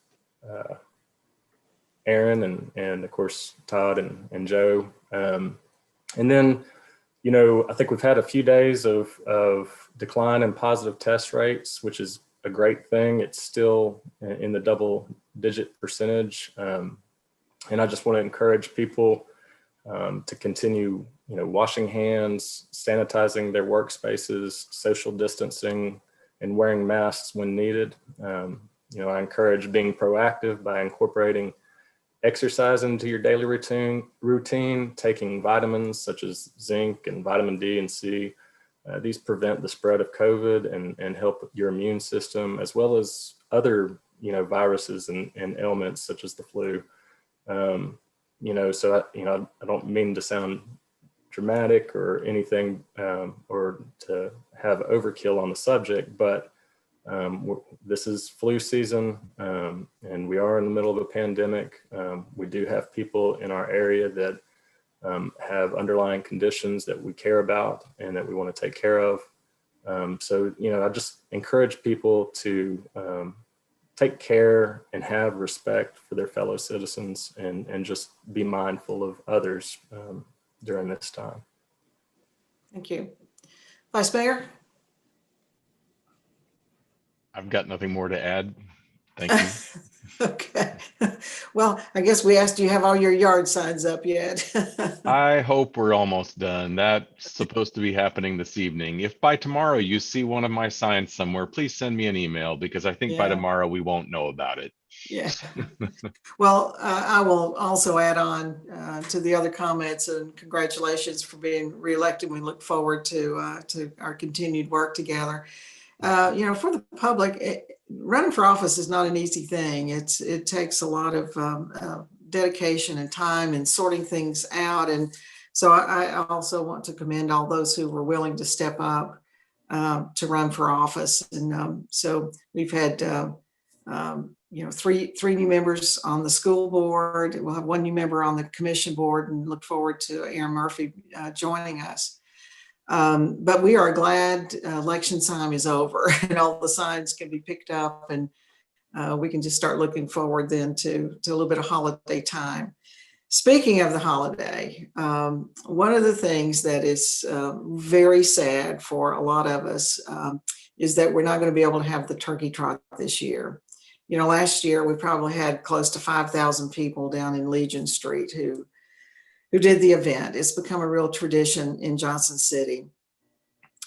J: Aaron and of course, Todd and Joe. And then, I think we've had a few days of decline in positive test rates, which is a great thing. It's still in the double-digit percentage. And I just want to encourage people to continue, washing hands, sanitizing their workspaces, social distancing, and wearing masks when needed. I encourage being proactive by incorporating exercise into your daily routine, taking vitamins such as zinc and vitamin D and C. These prevent the spread of COVID and help your immune system, as well as other viruses and ailments such as the flu. So I don't mean to sound dramatic or anything, or to have overkill on the subject, but this is flu season, and we are in the middle of a pandemic. We do have people in our area that have underlying conditions that we care about and that we want to take care of. So I just encourage people to take care and have respect for their fellow citizens, and just be mindful of others during this time.
A: Thank you. Vice Mayor?
G: I've got nothing more to add. Thank you.
A: Okay. Well, I guess we asked, do you have all your yard signs up yet?
G: I hope we're almost done. That's supposed to be happening this evening. If by tomorrow you see one of my signs somewhere, please send me an email, because I think by
A: Yeah.
G: tomorrow we won't know about it.
A: Yeah. Well, I will also add on to the other comments, and congratulations for being reelected. We look forward to our continued work together. For the public, running for office is not an easy thing. It takes a lot of dedication and time and sorting things out. And so I also want to commend all those who were willing to step up to run for office. And so we've had three new members on the school board. We'll have one new member on the commission board, and look forward to Aaron Murphy joining us. But we are glad election time is over and all the signs can be picked up, and we can just start looking forward then to a little bit of holiday time. Speaking of the holiday, one of the things that is very sad for a lot of us is that we're not going to be able to have the turkey trot this year. Last year we probably had close to 5,000 people down in Legion Street who did the event. It's become a real tradition in Johnson City.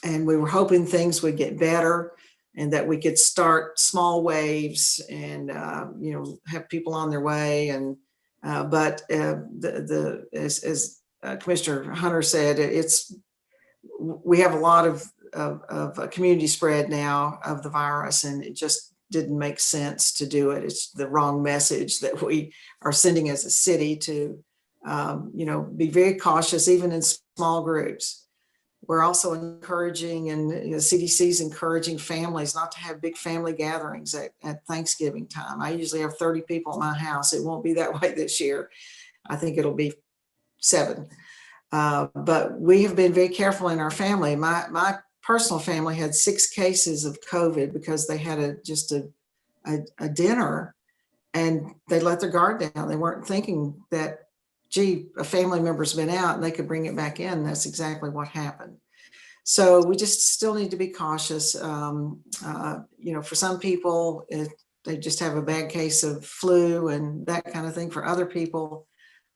A: And we were hoping things would get better and that we could start small waves and, have people on their way. And, but as Commissioner Hunter said, we have a lot of community spread now of the virus, and it just didn't make sense to do it. It's the wrong message that we are sending as a city to, be very cautious, even in small groups. We're also encouraging, and the CDC is encouraging families not to have big family gatherings at Thanksgiving time. I usually have 30 people at my house. It won't be that way this year. I think it'll be 7. But we have been very careful in our family. My personal family had 6 cases of COVID because they had just a dinner, and they let their guard down. They weren't thinking that, gee, a family member's been out and they could bring it back in. That's exactly what happened. So we just still need to be cautious. For some people, they just have a bad case of flu and that kind of thing. For other people,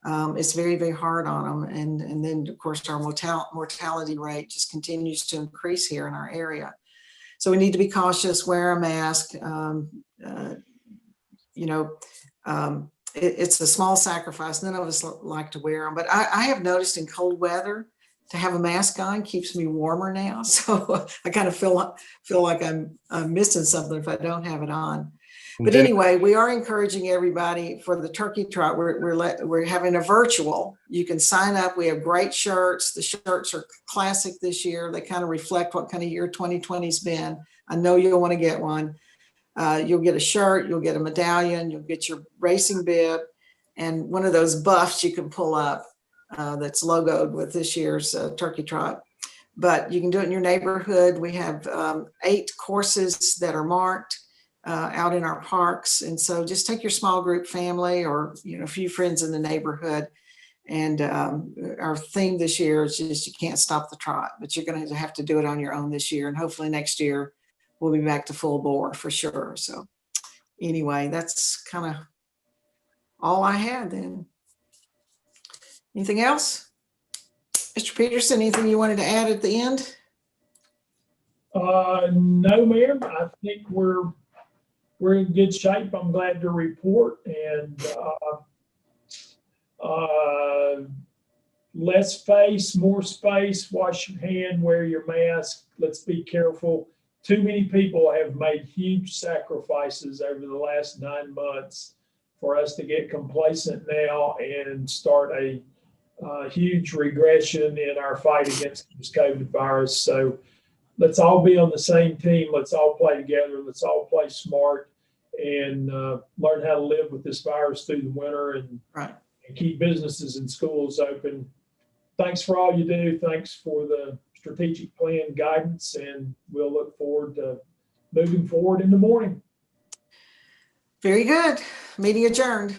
A: it's very, very hard on them. And then, of course, our mortality rate just continues to increase here in our area. So we need to be cautious, wear a mask. It's a small sacrifice. None of us like to wear them, but I have noticed in cold weather to have a mask on keeps me warmer now. So I kind of feel like I'm missing something if I don't have it on. But anyway, we are encouraging everybody for the turkey trot. We're having a virtual. You can sign up. We have great shirts. The shirts are classic this year. They kind of reflect what kind of year 2020's been. I know you'll want to get one. You'll get a shirt, you'll get a medallion, you'll get your racing bib, and one of those buffs you can pull up that's logoed with this year's turkey trot. But you can do it in your neighborhood. We have 8 courses that are marked out in our parks. And so just take your small group family or a few friends in the neighborhood. And our theme this year is just you can't stop the trot, but you're going to have to do it on your own this year. And hopefully next year we'll be back to full bore for sure. So anyway, that's kind of all I had then. Anything else? Mr. Peterson, anything you wanted to add at the end?
C: No, ma'am. I think we're in good shape. I'm glad to report, and less face, more space. Wash your hand, wear your mask. Let's be careful. too many people have made huge sacrifices over the last 9 months for us to get complacent now and start a huge regression in our fight against this COVID virus. So let's all be on the same team. Let's all play together. Let's all play smart and learn how to live with this virus through the winter and keep businesses and schools open. Thanks for all you do. Thanks for the strategic plan guidance, and we'll look forward to moving forward in the morning.
A: Very good. Meeting adjourned.